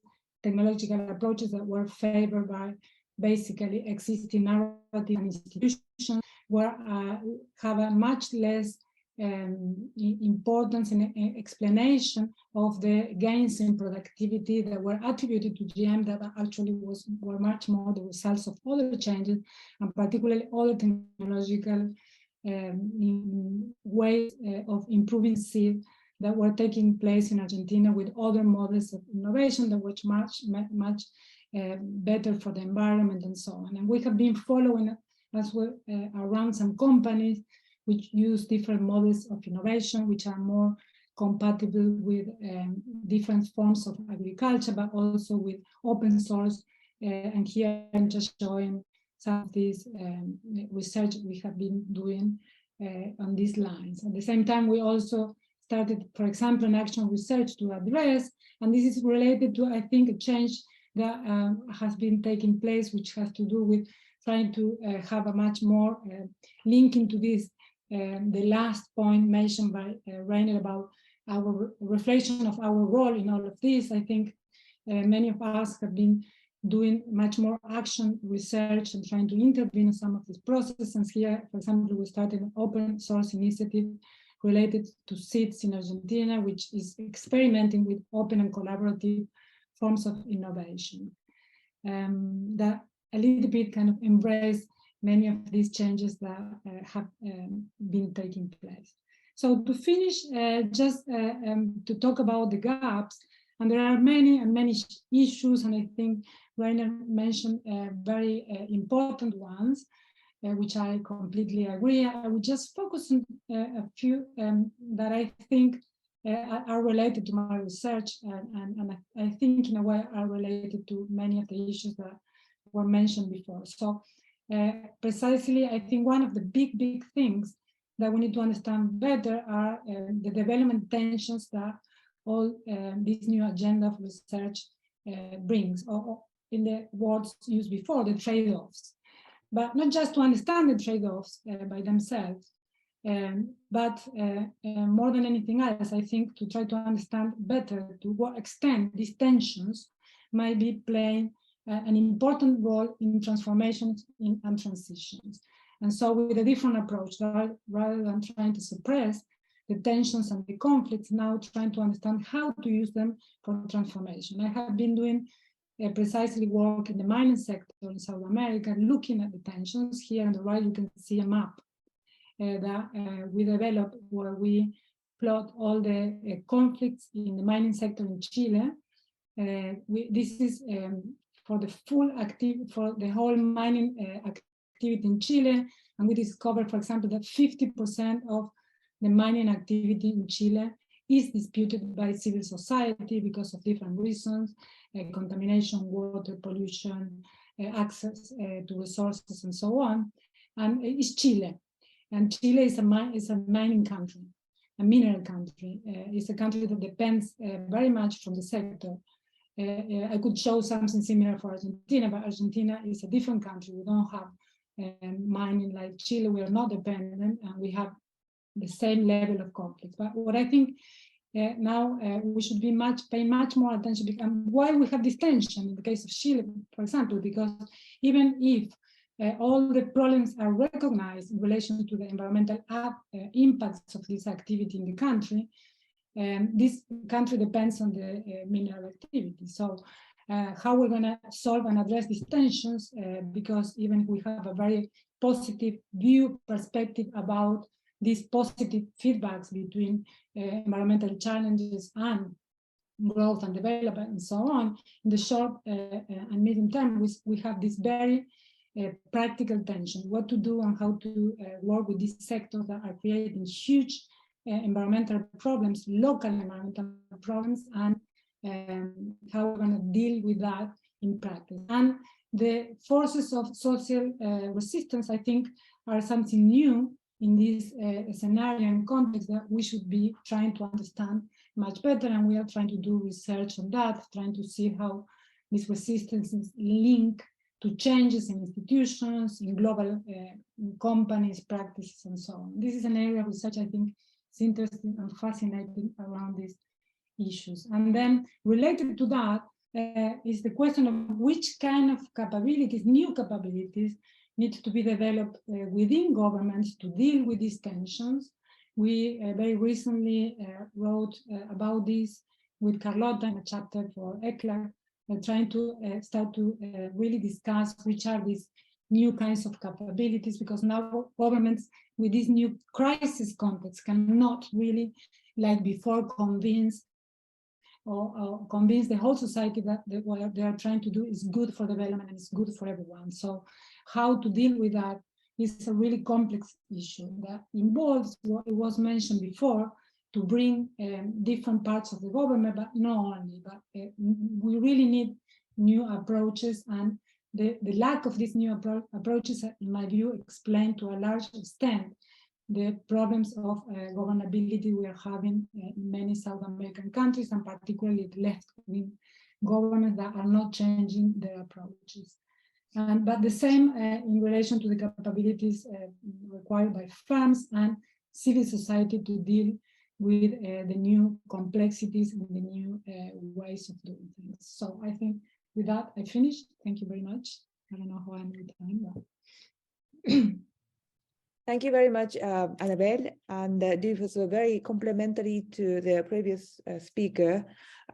technological approaches that were favored by basically existing narrative and institutions have a much less importance and explanation of the gains in productivity that were attributed to GM that actually were much more the results of other changes, and particularly other technological ways of improving seed that were taking place in Argentina with other models of innovation that were much better for the environment and so on. And we have been following as well around some companies which use different models of innovation, which are more compatible with different forms of agriculture, but also with open source. And here I'm just showing some of this research we have been doing on these lines. At the same time, we also started, for example, an action research to address, and this is related to, I think, a change that has been taking place, which has to do with trying to have a much more link into this, the last point mentioned by Rainer about our reflection of our role in all of this. I think many of us have been doing much more action research and trying to intervene in some of these processes. And here, for example, we started an open source initiative related to seeds in Argentina, which is experimenting with open and collaborative forms of innovation that a little bit kind of embrace many of these changes that have been taking place. So to finish, just to talk about the gaps, and there are many issues, and I think Rainer mentioned very important ones, which I completely agree. I would just focus on a few that I think are related to my research, and I think in a way are related to many of the issues that were mentioned before. So precisely, I think one of the big things that we need to understand better are the development tensions that all this new agenda of research brings, or in the words used before, the trade-offs. But not just to understand the trade-offs by themselves, but more than anything else, I think to try to understand better to what extent these tensions might be playing an important role in transformations and transitions. And so with a different approach, rather than trying to suppress the tensions and the conflicts, now trying to understand how to use them for transformation. I have been doing precisely work in the mining sector in South America, looking at the tensions. Here on the right, you can see a map that we developed where we plot all the conflicts in the mining sector in Chile. This is for the whole mining activity in Chile, and we discovered, for example, that 50% of the mining activity in Chile is disputed by civil society because of different reasons, contamination, water pollution, access to resources, and so on. And it's Chile. And Chile is a mining country, a mineral country. It's a country that depends very much from the sector. I could show something similar for Argentina, but Argentina is a different country. We don't have mining like Chile. We are not dependent, and we have the same level of conflict. But what I think now we should be pay much more attention, and why we have this tension in the case of Chile, for example, because even if all the problems are recognized in relation to the environmental impacts of this activity in the country, this country depends on the mineral activity. So how we're going to solve and address these tensions, because even if we have a very positive view perspective about these positive feedbacks between environmental challenges and growth and development and so on, in the short and medium term, we have this very practical tension, what to do and how to work with these sectors that are creating huge environmental problems, local environmental problems, and how we're going to deal with that in practice. And the forces of social resistance, I think, are something new in this scenario and context that we should be trying to understand much better, and we are trying to do research on that, trying to see how these resistances link to changes in institutions, in global companies, practices, and so on. This is an area of research I think is interesting and fascinating around these issues. And then related to that is the question of which kind of capabilities, new capabilities, need to be developed within governments to deal with these tensions, We very recently wrote about this with Carlota in a chapter for ECLAR, trying to start to really discuss which are these new kinds of capabilities, because now governments with this new crisis context cannot really, like before, convince or convince the whole society that what they are trying to do is good for development and is good for everyone. So how to deal with that is a really complex issue that involves what it was mentioned before, to bring different parts of the government, but not only, but we really need new approaches, and the lack of these new approaches, in my view, explain to a large extent the problems of governability we are having in many South American countries, and particularly the left-wing governments that are not changing their approaches. But the same in relation to the capabilities required by firms and civil society to deal with the new complexities and the new ways of doing things. So I think with that, I finished. Thank you very much. I don't know how I'm with time, but Thank you very much, Anabel. And this was very complementary to the previous speaker,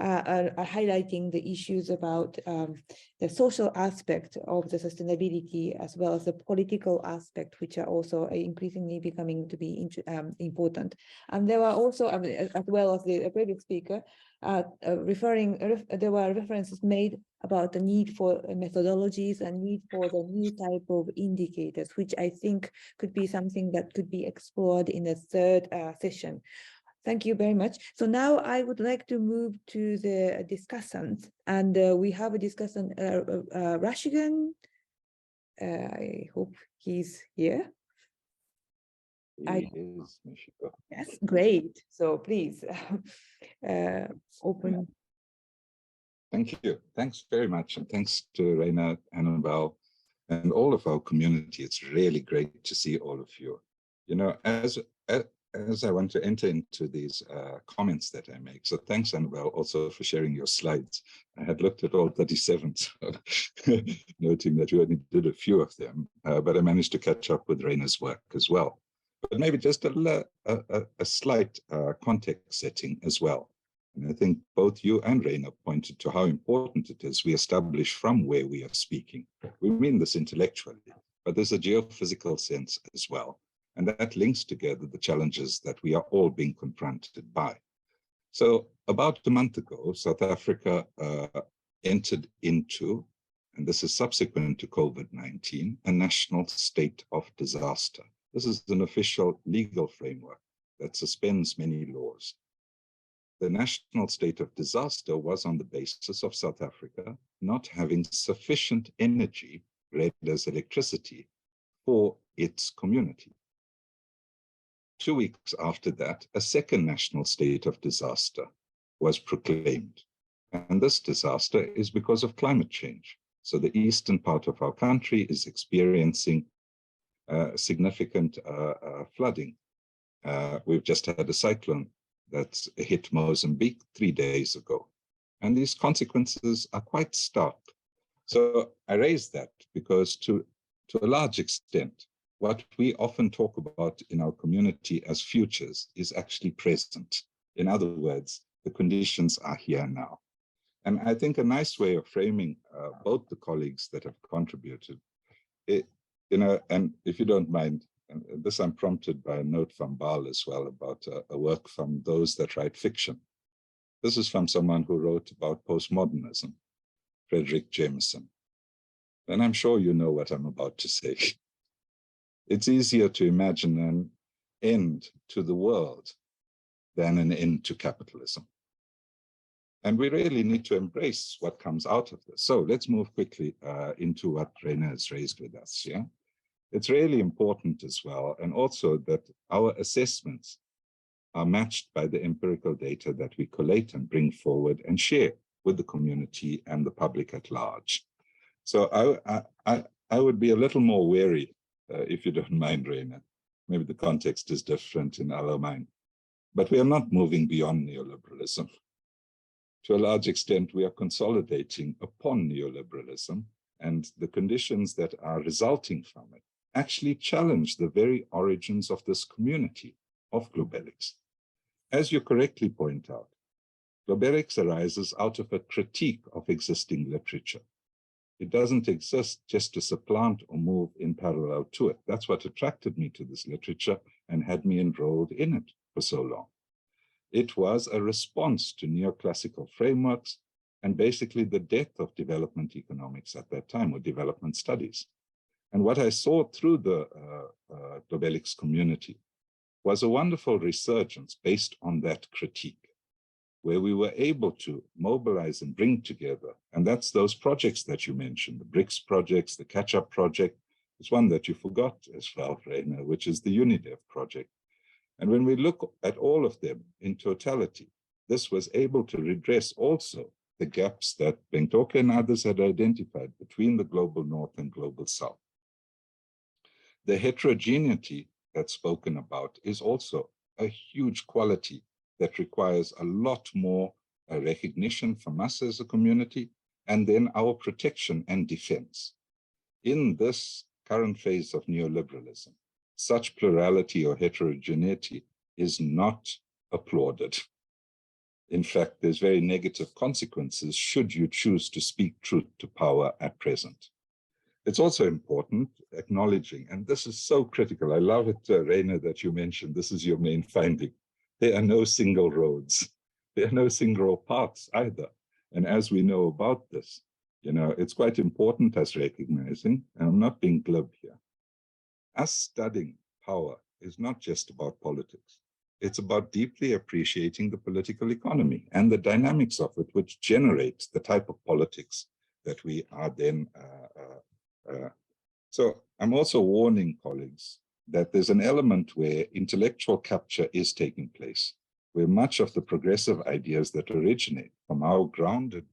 highlighting the issues about the social aspect of the sustainability, as well as the political aspect, which are also increasingly becoming to be important. And there were also, as well as the previous speaker, there were references made about the need for methodologies and need for the new type of indicators, which I think could be something that could be explored in the third session. Thank you very much. So now I would like to move to the discussants, and we have a discussant, Rasigan. I hope he's here. He is, Michiko. Yes, great. So please open. Thank you. Thanks very much. And thanks to Reina, Anabel, and all of our community. It's really great to see all of you. You know, as I want to enter into these comments that I make. So thanks, Anabel, also for sharing your slides. I had looked at all 37, so noting that you only did a few of them, but I managed to catch up with Reina's work as well. But maybe just a slight context setting as well. And I think both you and Reina pointed to how important it is we establish from where we are speaking. We mean this intellectually, but there's a geophysical sense as well. And that links together the challenges that we are all being confronted by. So about a month ago, South Africa entered into, and this is subsequent to COVID-19, a national state of disaster. This is an official legal framework that suspends many laws. The national state of disaster was on the basis of South Africa not having sufficient energy, read as electricity, for its community. 2 weeks after that, a second national state of disaster was proclaimed. And this disaster is because of climate change. So the eastern part of our country is experiencing significant flooding. We've just had a cyclone that's hit Mozambique 3 days ago. And these consequences are quite stark. So I raise that because to a large extent, what we often talk about in our community as futures is actually present. In other words, the conditions are here now. And I think a nice way of framing both the colleagues that have contributed, and if you don't mind, and this I'm prompted by a note from Bal as well about a work from those that write fiction. This is from someone who wrote about postmodernism, Frederick Jameson. And I'm sure you know what I'm about to say. It's easier to imagine an end to the world than an end to capitalism. And we really need to embrace what comes out of this. So let's move quickly into what Reina has raised with us. Yeah, it's really important as well, and also that our assessments are matched by the empirical data that we collate and bring forward and share with the community and the public at large. So I would be a little more wary, if you don't mind, Reina. Maybe the context is different in our mind, but we are not moving beyond neoliberalism. To a large extent, we are consolidating upon neoliberalism, and the conditions that are resulting from it actually challenge the very origins of this community of globelics. As you correctly point out, globelics arises out of a critique of existing literature. It doesn't exist just to supplant or move in parallel to it. That's what attracted me to this literature and had me enrolled in it for so long. It was a response to neoclassical frameworks and basically the death of development economics at that time, or development studies. And what I saw through the globelics community was a wonderful resurgence based on that critique, where we were able to mobilize and bring together, and that's those projects that you mentioned, the BRICS projects, the Catch-up project. There's one that you forgot as well, Reina, which is the UNIDEF project. And when we look at all of them in totality, this was able to redress also the gaps that Bengtoke and others had identified between the global north and global south. The heterogeneity that's spoken about is also a huge quality that requires a lot more recognition from us as a community, and then our protection and defense. In this current phase of neoliberalism, such plurality or heterogeneity is not applauded. In fact, there's very negative consequences should you choose to speak truth to power at present. It's also important acknowledging, and this is so critical, I love it, Reina, that you mentioned, this is your main finding. There are no single roads. There are no single paths either. And as we know about this, it's quite important us recognizing, and I'm not being glib here, us studying power is not just about politics. It's about deeply appreciating the political economy and the dynamics of it, which generates the type of politics that we are then. So I'm also warning colleagues that there's an element where intellectual capture is taking place, where much of the progressive ideas that originate from our grounded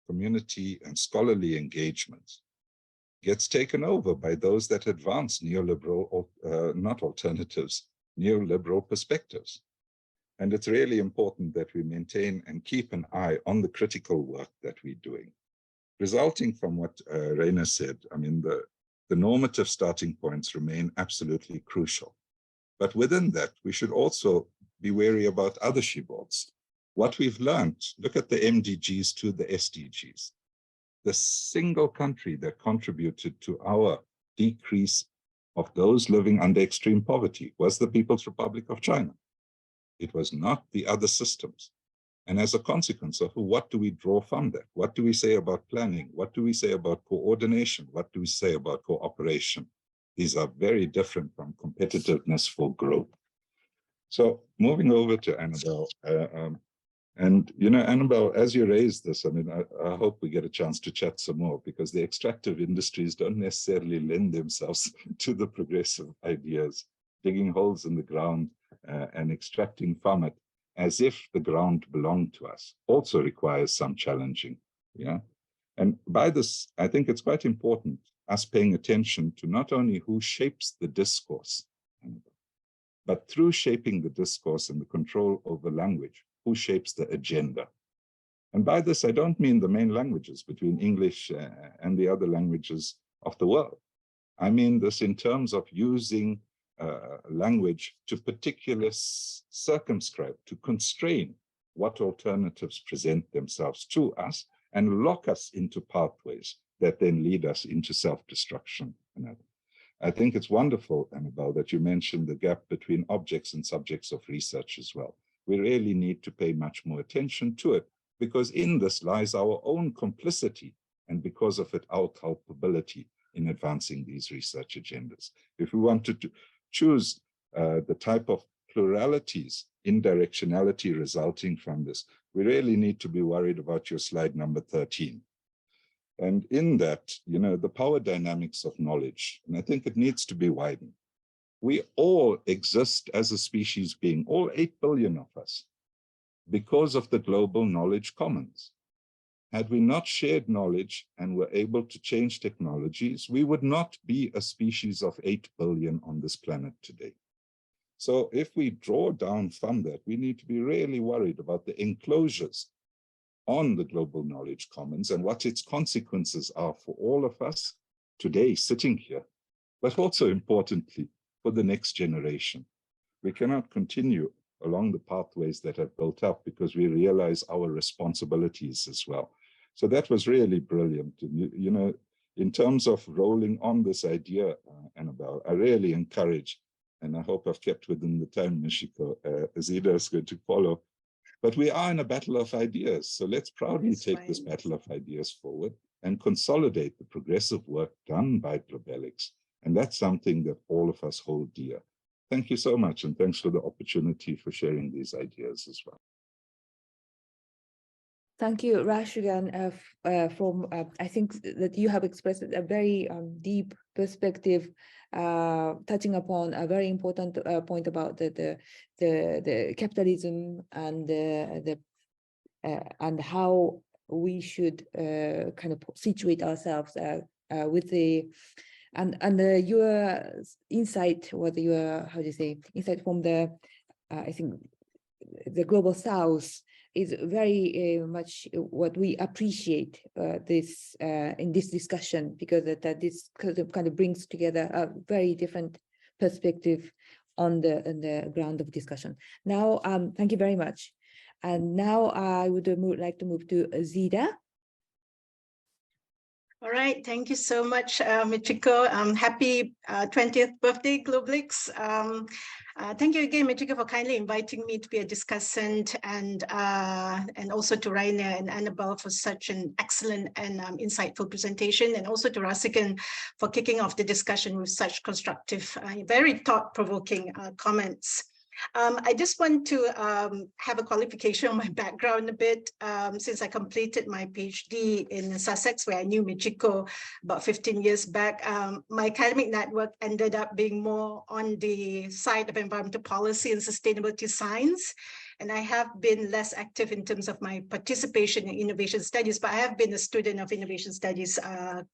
community and scholarly engagements gets taken over by those that advance neoliberal, not alternatives, neoliberal perspectives. And it's really important that we maintain and keep an eye on the critical work that we're doing. Resulting from what Reina said, I mean, the normative starting points remain absolutely crucial. But within that, we should also be wary about other shibboleths. What we've learned, look at the MDGs to the SDGs. The single country that contributed to our decrease of those living under extreme poverty was the People's Republic of China. It was not the other systems. And as a consequence of what do we draw from that? What do we say about planning? What do we say about coordination? What do we say about cooperation? These are very different from competitiveness for growth. So moving over to Anabel, and Anabel, as you raised this, I mean, I hope we get a chance to chat some more, because the extractive industries don't necessarily lend themselves to the progressive ideas, digging holes in the ground and extracting from it as if the ground belonged to us also requires some challenging. Yeah. And by this, I think it's quite important us paying attention to not only who shapes the discourse, but through shaping the discourse and the control over language, who shapes the agenda. And by this, I don't mean the main languages between English and the other languages of the world. I mean this in terms of using language to particularly circumscribe, to constrain what alternatives present themselves to us and lock us into pathways that then lead us into self-destruction. I think it's wonderful, Anabel, that you mentioned the gap between objects and subjects of research as well. We really need to pay much more attention to it, because in this lies our own complicity, and because of it, our culpability in advancing these research agendas. If we wanted to choose the type of pluralities in directionality resulting from this, we really need to be worried about your slide number 13. And in that, the power dynamics of knowledge, and I think it needs to be widened. We all exist as a species being, all 8 billion of us, because of the global knowledge commons. Had we not shared knowledge and were able to change technologies, we would not be a species of 8 billion on this planet today. So if we draw down from that, we need to be really worried about the enclosures on the global knowledge commons and what its consequences are for all of us today sitting here, but also importantly for the next generation. We cannot continue along the pathways that have built up because we realize our responsibilities as well. So that was really brilliant. And, you know, in terms of rolling on this idea, Anabel, I really encourage, and I hope I've kept within the time, Michiko, Zeeda is going to follow. But we are in a battle of ideas. So let's proudly take this battle of ideas forward and consolidate the progressive work done by Globelix. And that's something that all of us hold dear. Thank you so much. And thanks for the opportunity for sharing these ideas as well. Thank you, Rasigan, I think that you have expressed a very deep perspective, touching upon a very important point about the capitalism and and how we should kind of situate ourselves with the your insight, whether your insight from the I think the global South is very much what we appreciate this in this discussion, because that this kind of brings together a very different perspective on the ground of discussion. Now, thank you very much. And now I would like to move to Zeeda. All right, thank you so much, Michiko. Happy 20th birthday, Globelix. Thank you again, Michiko, for kindly inviting me to be a discussant, and also to Rainer and Anabel for such an excellent and insightful presentation, and also to Rasigan for kicking off the discussion with such constructive, very thought-provoking comments. I just want to have a qualification on my background a bit. Since I completed my PhD in Sussex, where I knew Michiko about 15 years back, my academic network ended up being more on the side of environmental policy and sustainability science. And I have been less active in terms of my participation in innovation studies, but I have been a student of innovation studies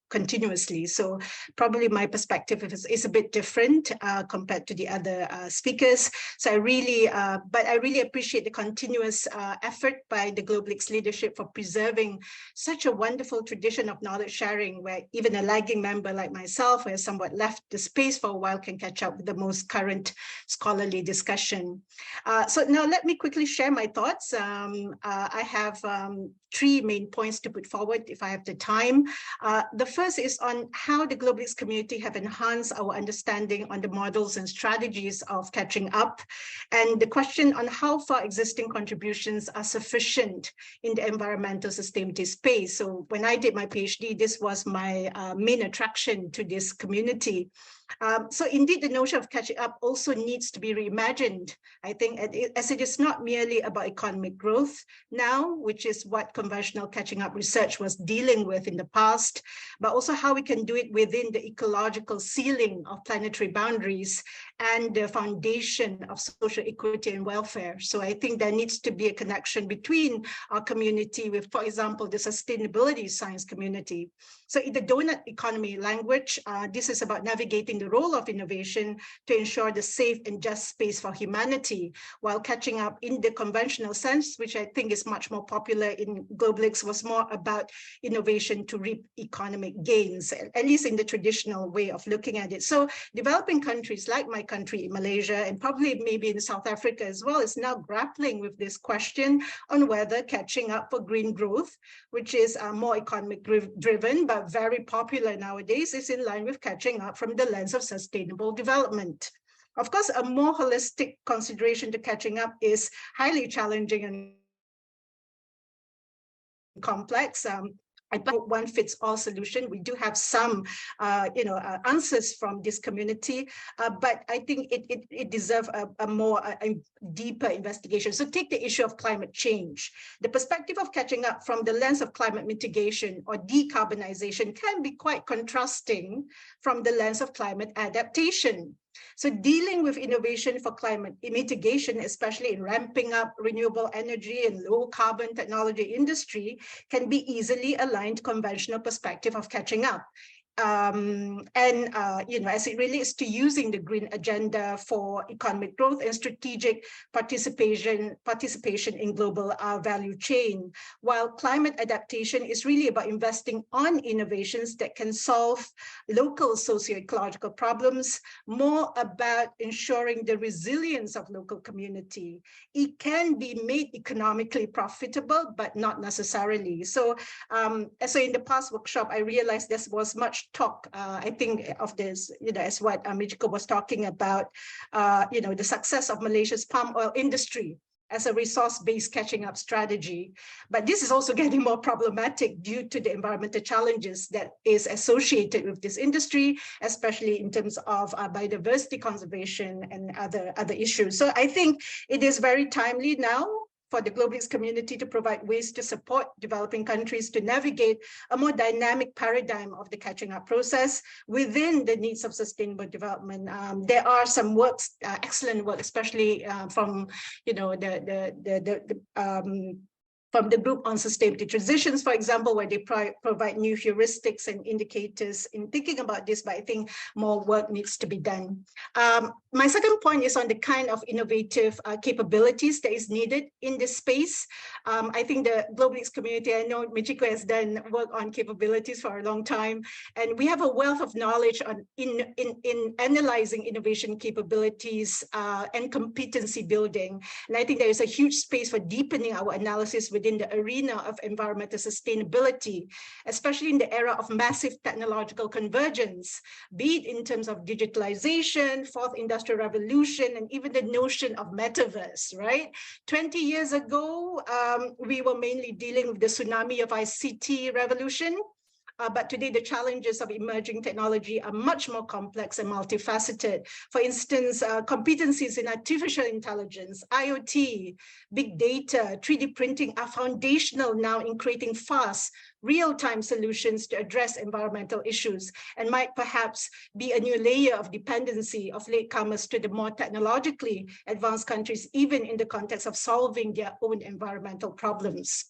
continuously. So probably my perspective is a bit different compared to the other speakers. So I really appreciate the continuous effort by the Globelix leadership for preserving such a wonderful tradition of knowledge sharing, where even a lagging member like myself, who has somewhat left the space for a while, can catch up with the most current scholarly discussion. So now let me quickly share my thoughts. I have 3 main points to put forward if I have the time. The first is on how the Globelix community have enhanced our understanding on the models and strategies of catching up, and the question on how far existing contributions are sufficient in the environmental sustainability space. So when I did my PhD, this was my main attraction to this community. So indeed, the notion of catching up also needs to be reimagined, I think, as it is not merely about economic growth now, which is what conventional catching up research was dealing with in the past, but also how we can do it within the ecological ceiling of planetary boundaries and the foundation of social equity and welfare. So I think there needs to be a connection between our community with, for example, the sustainability science community. So in the donut economy language, this is about navigating the role of innovation to ensure the safe and just space for humanity, while catching up in the conventional sense, which I think is much more popular in Globelix, was more about innovation to reap economic gains, at least in the traditional way of looking at it. So developing countries like my country, Malaysia, and probably maybe in South Africa as well, is now grappling with this question on whether catching up for green growth, which is more economic driven, but very popular nowadays, is in line with catching up from the lens of sustainable development. Of course, a more holistic consideration to catching up is highly challenging and complex. I don't one fits all solution. We do have some, answers from this community, but I think it deserves a deeper investigation. So take the issue of climate change. The perspective of catching up from the lens of climate mitigation or decarbonization can be quite contrasting from the lens of climate adaptation. So dealing with innovation for climate mitigation, especially in ramping up renewable energy and low carbon technology industry, can be easily aligned to conventional perspective of catching up. as it relates to using the green agenda for economic growth and strategic participation in global value chain, while climate adaptation is really about investing on innovations that can solve local socio-ecological problems, more about ensuring the resilience of local community. It can be made economically profitable, but not necessarily. So in the past workshop, I realized there was much talk, I think, of this, as what Michiko was talking about, the success of Malaysia's palm oil industry as a resource-based catching up strategy. But this is also getting more problematic due to the environmental challenges that is associated with this industry, especially in terms of biodiversity conservation and other issues. So I think it is very timely now for the GlobalX community to provide ways to support developing countries to navigate a more dynamic paradigm of the catching up process within the needs of sustainable development. There are some works, excellent work, especially from from the group on sustainability transitions, for example, where they provide new heuristics and indicators in thinking about this, but I think more work needs to be done. My second point is on the kind of innovative capabilities that is needed in this space. I think the GlobalX community, I know Michiko has done work on capabilities for a long time, and we have a wealth of knowledge on in analyzing innovation capabilities and competency building. And I think there is a huge space for deepening our analysis within the arena of environmental sustainability, especially in the era of massive technological convergence, be it in terms of digitalization, fourth industrial revolution, and even the notion of metaverse, right? 20 years ago, we were mainly dealing with the tsunami of ICT revolution. But today, the challenges of emerging technology are much more complex and multifaceted. For instance, competencies in artificial intelligence, IoT, big data, 3D printing are foundational now in creating fast, real-time solutions to address environmental issues, and might perhaps be a new layer of dependency of latecomers to the more technologically advanced countries, even in the context of solving their own environmental problems.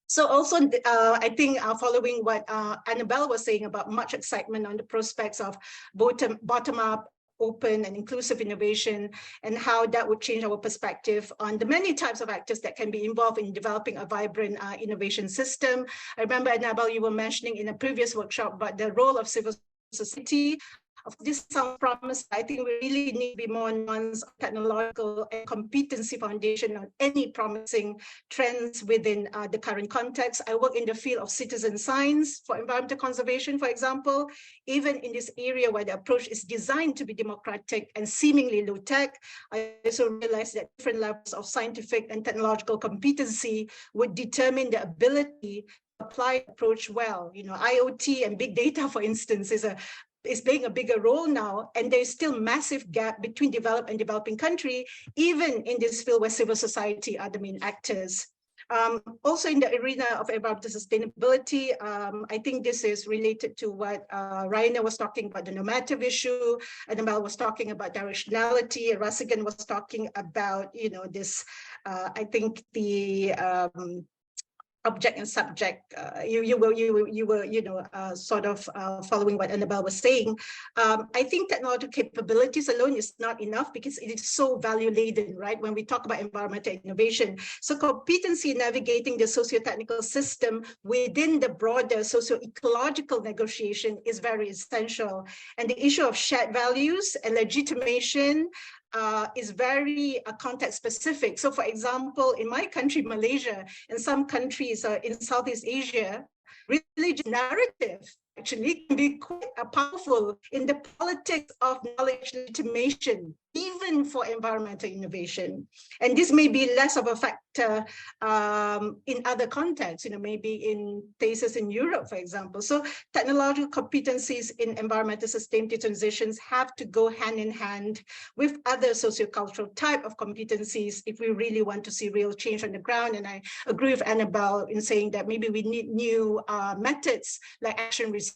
So also, I think following what Anabel was saying about much excitement on the prospects of bottom-up, open and inclusive innovation, and how that would change our perspective on the many types of actors that can be involved in developing a vibrant innovation system. I remember, Anabel, you were mentioning in a previous workshop about the role of civil society. Of this sounds promising. I think we really need to be more nuanced on technological and competency foundation on any promising trends within the current context. I work in the field of citizen science for environmental conservation, for example. Even in this area where the approach is designed to be democratic and seemingly low tech, I also realized that different levels of scientific and technological competency would determine the ability to apply the approach well. IoT and big data, for instance, is playing a bigger role now, and there's still massive gap between developed and developing country, even in this field where civil society are the main actors. Also in the arena of environmental sustainability, I think this is related to what Rainer was talking about, the normative issue, Anabel was talking about directionality, and Rasigan was talking about, this, I think the object and subject, you were sort of following what Anabel was saying. I think technological capabilities alone is not enough because it is so value laden, right? When we talk about environmental innovation. So competency in navigating the socio-technical system within the broader socio-ecological negotiation is very essential. And the issue of shared values and legitimation is very context specific. So for example, in my country, Malaysia, and some countries in Southeast Asia, religious narrative actually can be quite powerful in the politics of knowledge legitimation, even for environmental innovation. And this may be less of a factor in other contexts, maybe in places in Europe, for example. So technological competencies in environmental sustainability transitions have to go hand in hand with other sociocultural type of competencies if we really want to see real change on the ground. And I agree with Anabel in saying that maybe we need new methods like action research,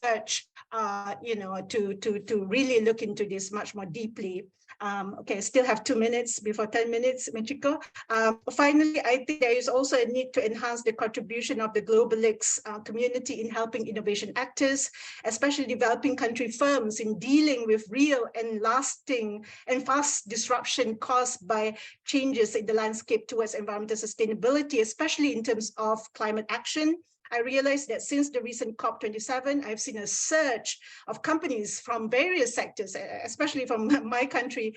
to really look into this much more deeply. Okay, I still have 2 minutes before 10 minutes, Michiko. Finally, I think there is also a need to enhance the contribution of the GlobalX community in helping innovation actors, especially developing country firms in dealing with real and lasting and fast disruption caused by changes in the landscape towards environmental sustainability, especially in terms of climate action. I realized that since the recent COP27, I've seen a surge of companies from various sectors, especially from my country,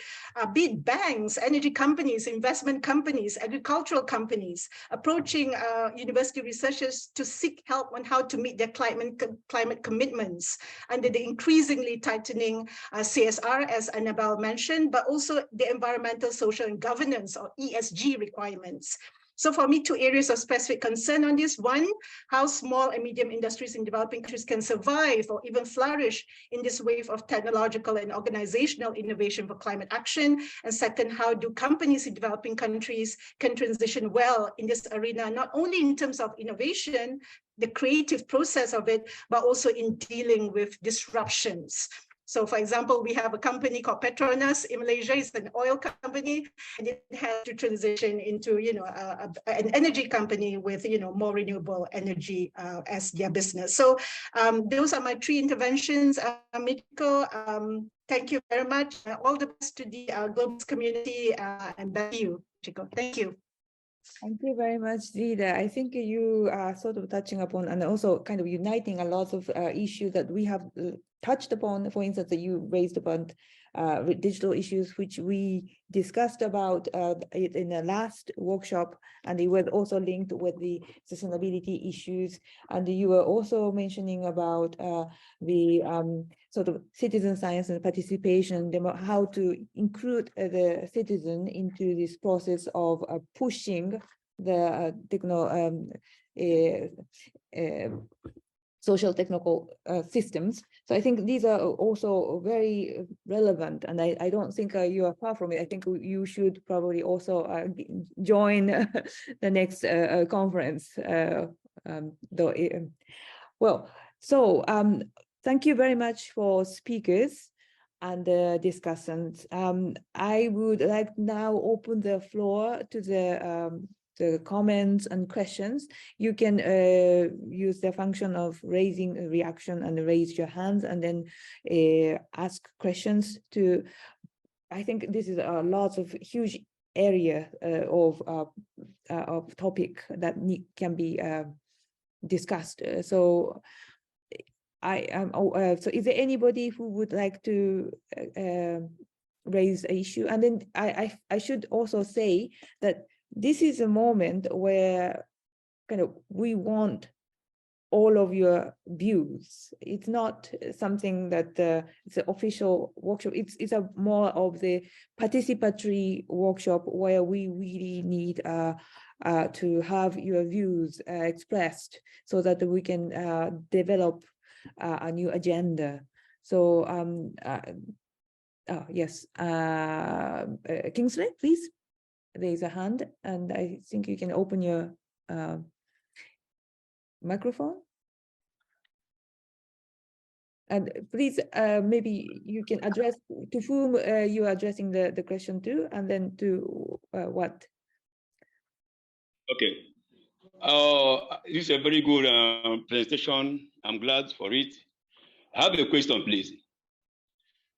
be it banks, energy companies, investment companies, agricultural companies, approaching university researchers to seek help on how to meet their climate commitments under the increasingly tightening CSR, as Anabel mentioned, but also the environmental, social, and governance, or ESG requirements. So for me, 2 areas of specific concern on this. One, how small and medium industries in developing countries can survive or even flourish in this wave of technological and organizational innovation for climate action. And second, how do companies in developing countries can transition well in this arena, not only in terms of innovation, the creative process of it, but also in dealing with disruptions. So for example, we have a company called Petronas in Malaysia. It's an oil company, and it had to transition into, an energy company with, more renewable energy as their business. So those are my 3 interventions. Michiko, thank you very much. All the best to the global community, and back to you, Michiko. Thank you. Thank you very much, Zeeda. I think you are sort of touching upon and also kind of uniting a lot of issues that we have touched upon. For instance, that you raised about digital issues, which we discussed about in the last workshop, and it was also linked with the sustainability issues. And you were also mentioning about the sort of citizen science and participation, how to include the citizen into this process of pushing the social technical systems. So I think these are also very relevant, and I don't think you are far from it. I think you should probably also join the next conference. Thank you very much for speakers and discussants. I would like now open the floor to the comments and questions. You can use the function of raising a reaction and raise your hands, and then ask questions to. I think this is a lot of huge area of topic that can be discussed. So so is there anybody who would like to raise an issue? And then I should also say that this is a moment where kind of we want all of your views. It's not something that it's an official workshop. It's a more of the participatory workshop where we really need to have your views expressed so that we can develop a new agenda. So yes, Kingsley, please raise a hand, and I think you can open your microphone. And please, maybe you can address to whom you are addressing the question to, and then to what. Okay. This is a very good presentation. I'm glad for it. I have a question, please.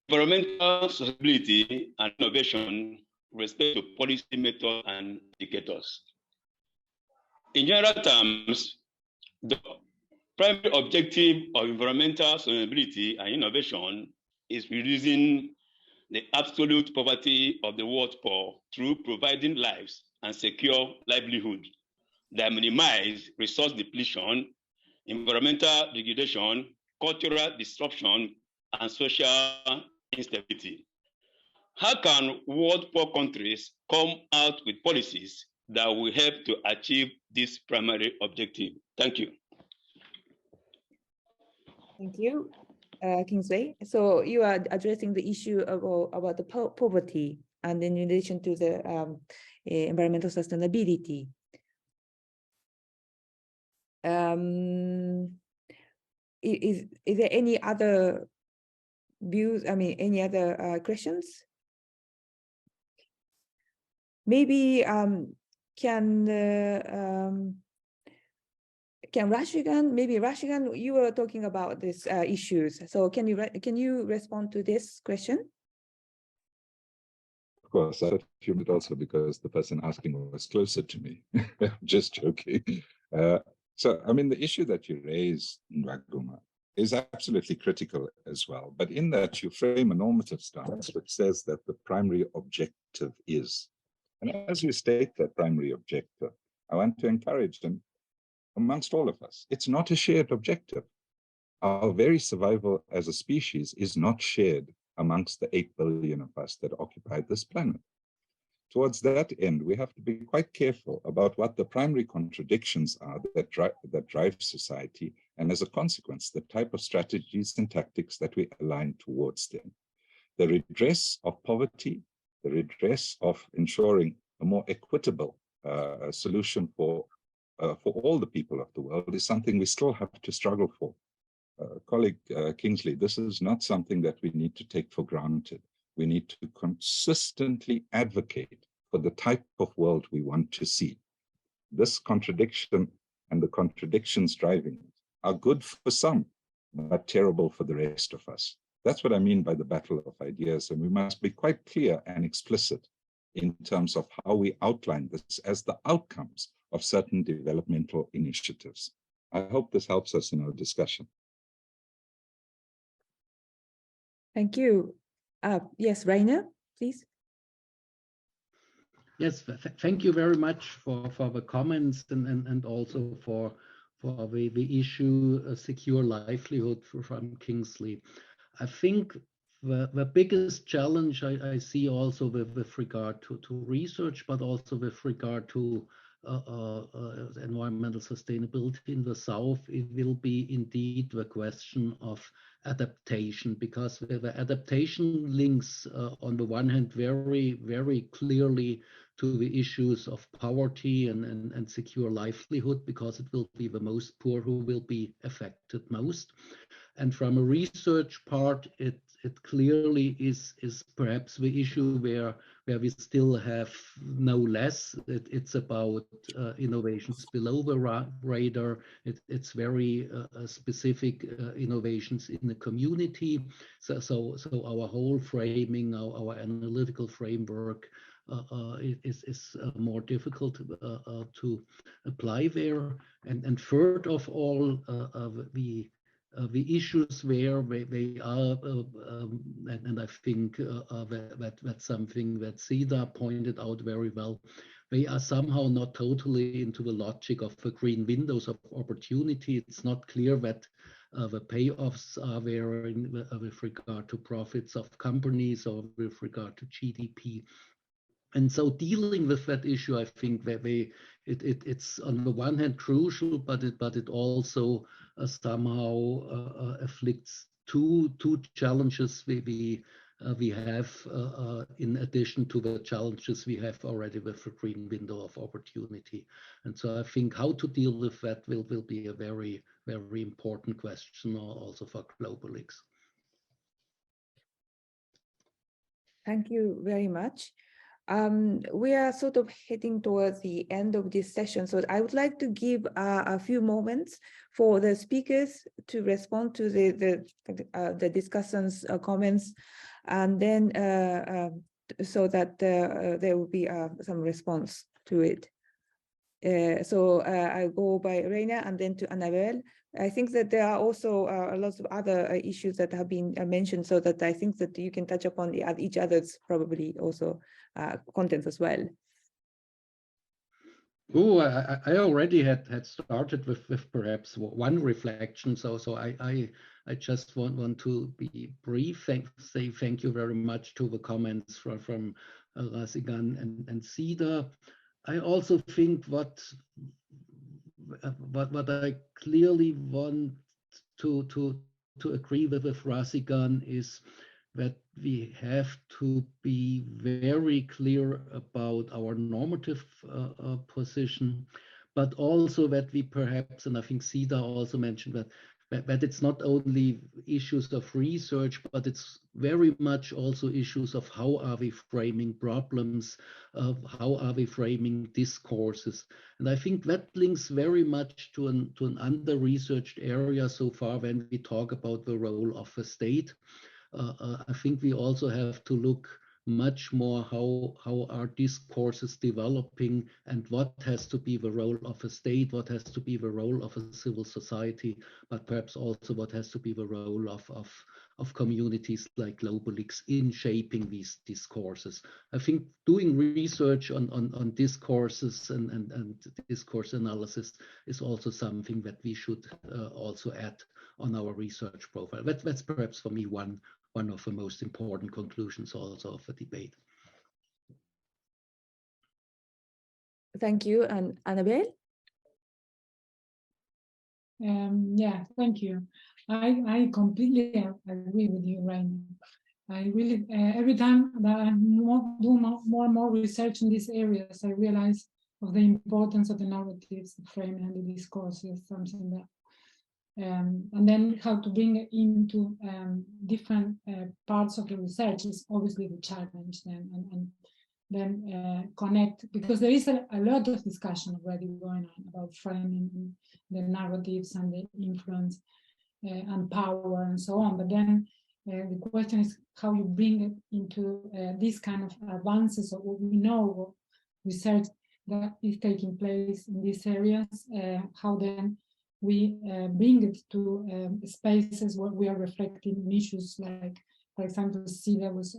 Environmental sustainability and innovation with respect to policy methods and indicators. In general terms, the primary objective of environmental sustainability and innovation is reducing the absolute poverty of the world poor through providing lives and secure livelihood that minimize resource depletion, environmental degradation, cultural disruption, and social instability. How can world poor countries come out with policies that will help to achieve this primary objective? Thank you. Thank you, Kingsley. So you are addressing the issue about the poverty and in relation to the environmental sustainability. Is there any other views? I mean, any other questions? maybe can Rasigan, maybe Rasigan, you were talking about these issues. So can you respond to this question? Of course, I assumed it also because the person asking was closer to me. Just joking. So, I mean, the issue that you raise, Nwaguma, is absolutely critical as well. But in that, you frame a normative stance which says that the primary objective is. And as you state that primary objective, I want to encourage them amongst all of us. It's not a shared objective. Our very survival as a species is not shared amongst the 8 billion of us that occupy this planet. Towards that end, we have to be quite careful about what the primary contradictions are that drive society, and as a consequence, the type of strategies and tactics that we align towards them. The redress of poverty, the redress of ensuring a more equitable solution for all the people of the world is something we still have to struggle for. Colleague Kingsley, this is not something that we need to take for granted. We need to consistently advocate for the type of world we want to see. This contradiction and the contradictions driving it are good for some, but terrible for the rest of us. That's what I mean by the battle of ideas, and we must be quite clear and explicit in terms of how we outline this as the outcomes of certain developmental initiatives. I hope this helps us in our discussion. Thank you. Yes, Rainer, please. Yes, thank you very much for the comments and also for the issue secure livelihood from Kingsley. I think the biggest challenge I see also with regard to research, but also with regard to environmental sustainability in the South, it will be indeed the question of adaptation, because the adaptation links on the one hand very, very clearly to the issues of poverty and secure livelihood, because it will be the most poor who will be affected most. And from a research part, it clearly is perhaps the issue where we still have no less. It's about innovations below the radar. It's very specific innovations in the community. So our whole framing, our analytical framework is more difficult to apply there. And third of all, the issues where they are, and I think that's something that Zeeda pointed out very well, they are somehow not totally into the logic of the green windows of opportunity. It's not clear that the payoffs are there with regard to profits of companies or with regard to GDP. And so dealing with that issue, I think that it's on the one hand crucial, but it also somehow afflicts two challenges we have in addition to the challenges we have already with the green window of opportunity. And so I think how to deal with that will be a very, very important question also for GlobalX. Thank you very much. We are sort of heading towards the end of this session, so I would like to give a few moments for the speakers to respond to the discussants' comments, and then so that there will be some response to it. So I go by Rainer and then to Anabel. I think that there are also lots of other issues that have been mentioned, so that I think that you can touch upon each other's probably also contents as well. Oh, I already had started with perhaps one reflection. So I just want to be brief. Say thank you very much to the comments from Rasigan and Zeeda. I also think what I clearly want to agree with Rasigan is that we have to be very clear about our normative position, but also that we perhaps, and I think Zeeda also mentioned that, but it's not only issues of research, but it's very much also issues of how are we framing problems, how are we framing discourses. And I think that links very much to an under-researched area so far when we talk about the role of a state. I think we also have to look much more how are discourses developing and what has to be the role of a state, what has to be the role of a civil society, but perhaps also what has to be the role of communities like Global-X in shaping these discourses. I think doing research on discourses and discourse analysis is also something that we should also add on our research profile. That's perhaps for me one of the most important conclusions also of the debate. Thank you. And Anabel? Yeah, thank you. I completely agree with you right now. I really, every time that I do more and more research in these areas, I realize of the importance of the narratives, the framing and the discourses, something that and then how to bring it into different parts of the research is obviously the challenge then, and then connect, because there is a lot of discussion already going on about framing the narratives and the influence and power and so on. But then the question is how you bring it into these kind of advances of what we know, research that is taking place in these areas, how then we bring it to spaces where we are reflecting on issues like, for example, Zeeda was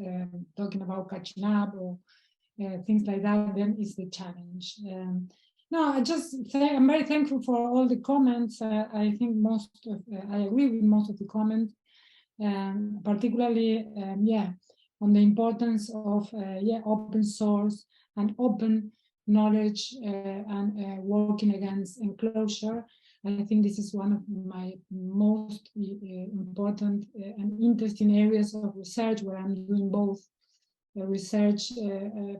talking about catching up or things like that, then is the challenge. No, I just say I'm very thankful for all the comments. I think I agree with most of the comments, particularly, on the importance of open source and open knowledge and working against enclosure. I think this is one of my most important and interesting areas of research, where I'm doing both research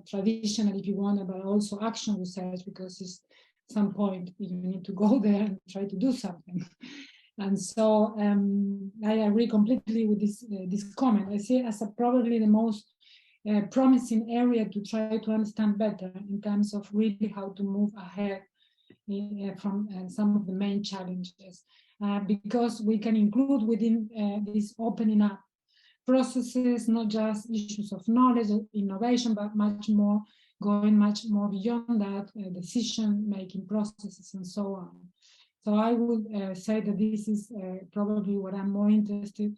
traditional, if you want, but also action research, because at some point you need to go there and try to do something. And so I agree completely with this comment. I see it as probably the most promising area to try to understand better in terms of really how to move ahead from some of the main challenges, because we can include within this opening up processes, not just issues of knowledge, innovation, but going much more beyond that, decision-making processes and so on. So I would say that this is probably what I'm more interested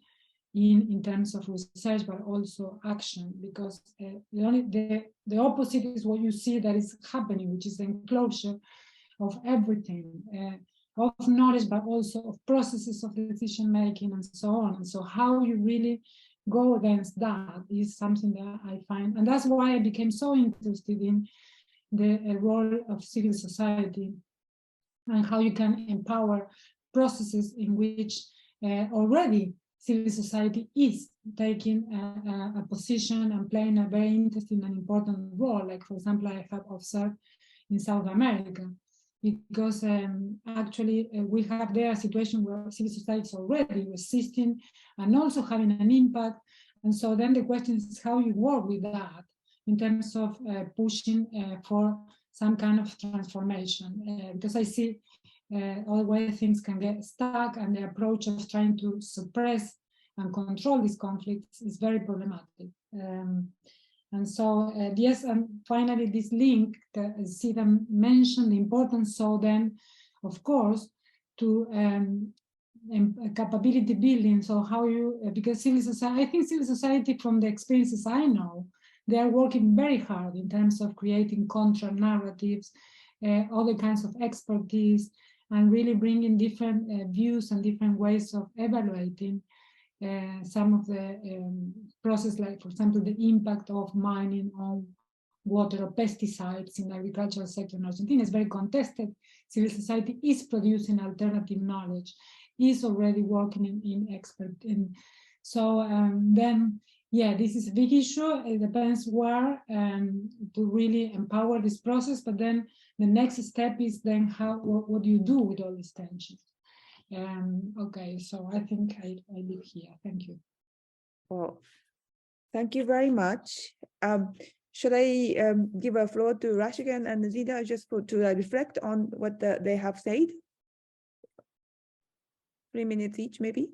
in terms of research, but also action, because the opposite is what you see that is happening, which is the enclosure of everything, of knowledge, but also of processes of decision making and so on. And so how you really go against that is something that I find, and that's why I became so interested in the role of civil society and how you can empower processes in which already civil society is taking a position and playing a very interesting and important role, like, for example, I have observed in South America, because actually we have there a situation where civil society is already resisting and also having an impact. And so then the question is how you work with that in terms of pushing for some kind of transformation, because I see always things can get stuck, and the approach of trying to suppress and control these conflicts is very problematic. And so, yes, and finally, this link that Zeeda mentioned, the importance, so then, of course, to capability building. So how you, because civil society, I think civil society, from the experiences I know, they are working very hard in terms of creating contra narratives, other kinds of expertise, and really bringing different views and different ways of evaluating some of the process, like, for example, the impact of mining on water or pesticides in the agricultural sector in Argentina is very contested. Civil society is producing alternative knowledge, is already working in expert. And so then, yeah, this is a big issue. It depends where to really empower this process. But then the next step is then what do you do with all these tensions? Okay, so I think I leave here. Thank you. Well, thank you very much. Should I give a floor to Rasigan and Zeeda just to reflect on what they have said? 3 minutes each, maybe?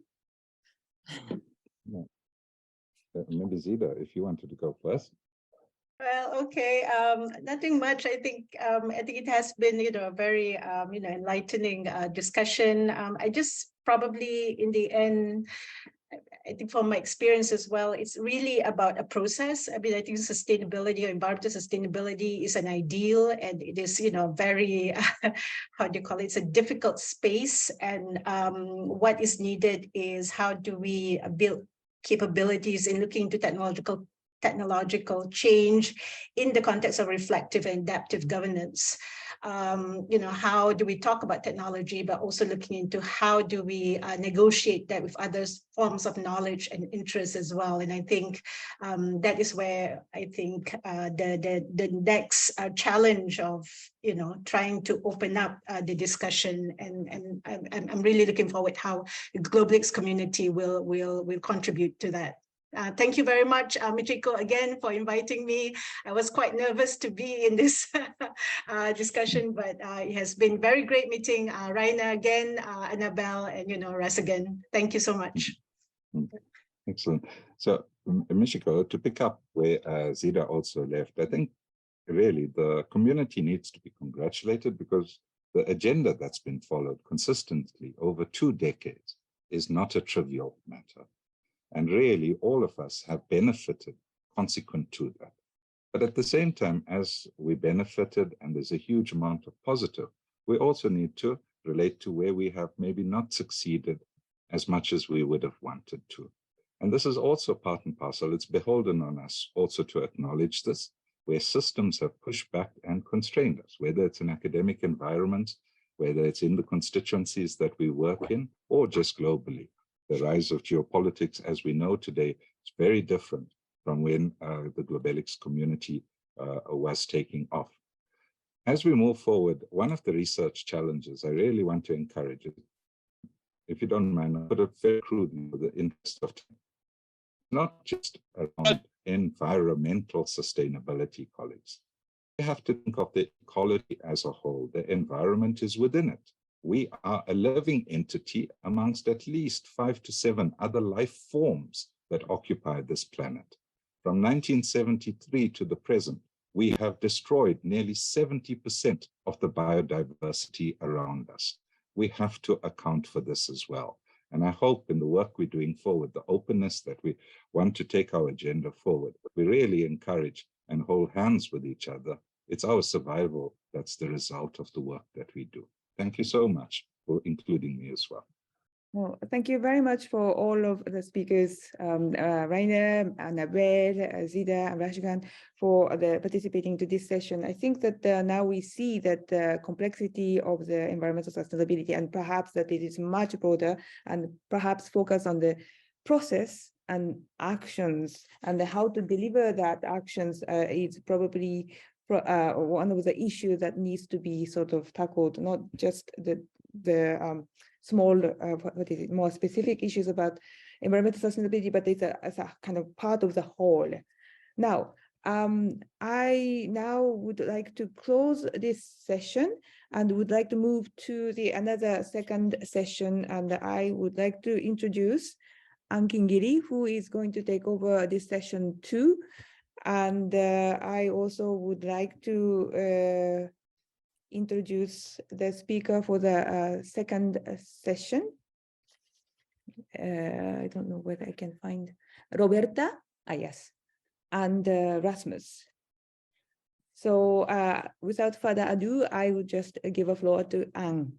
Maybe Zeeda, if you wanted to go first. Well, okay. Nothing much. I think it has been, a very enlightening discussion. I just probably in the end, I think from my experience as well, it's really about a process. I mean, I think sustainability or environmental sustainability is an ideal, and it is, very, how do you call it? It's a difficult space. And what is needed is how do we build capabilities in looking into technological change in the context of reflective and adaptive governance. How do we talk about technology, but also looking into how do we negotiate that with other forms of knowledge and interest as well. And I think that is where I think the next challenge of, trying to open up the discussion. And I'm really looking forward how the GlobalX community will contribute to that. Thank you very much, Michiko, again, for inviting me. I was quite nervous to be in this discussion, but it has been very great meeting Raina again, Anabel, and, Rasigan. Thank you so much. Excellent. So, Michiko, to pick up where Zeeda also left, I think really the community needs to be congratulated because the agenda that's been followed consistently over 2 decades is not a trivial matter. And really, all of us have benefited consequent to that. But at the same time, as we benefited and there's a huge amount of positive, we also need to relate to where we have maybe not succeeded as much as we would have wanted to. And this is also part and parcel. It's beholden on us also to acknowledge this, where systems have pushed back and constrained us, whether it's in academic environments, whether it's in the constituencies that we work in, or just globally. The rise of geopolitics, as we know today, is very different from when the GlobalX community was taking off. As we move forward, one of the research challenges I really want to encourage is, if you don't mind, I'll put it very crudely for the interest of time, not just around environmental sustainability, colleagues. We have to think of the ecology as a whole. The environment is within it. We are a living entity amongst at least 5 to 7 other life forms that occupy this planet. From 1973 to the present, we have destroyed nearly 70% of the biodiversity around us. We have to account for this as well. And I hope in the work we're doing forward, the openness that we want to take our agenda forward, we really encourage and hold hands with each other. It's our survival that's the result of the work that we do. Thank you so much for including me as well. Well, thank you very much for all of the speakers, Rainer, Anabel, Zeeda, and Rasigan, for participating to this session. I think that now we see that the complexity of the environmental sustainability, and perhaps that it is much broader, and perhaps focus on the process and actions, and how to deliver that actions is probably one of the issues that needs to be sort of tackled, not just the small, more specific issues about environmental sustainability, but it's a kind of part of the whole. Now, I now would like to close this session and would like to move to another second session, and I would like to introduce Ankingiri, who is going to take over this session too. And I also would like to introduce the speaker for the second session. I don't know whether I can find Roberta, yes, and Rasmus. So without further ado, I would just give a floor to Ang.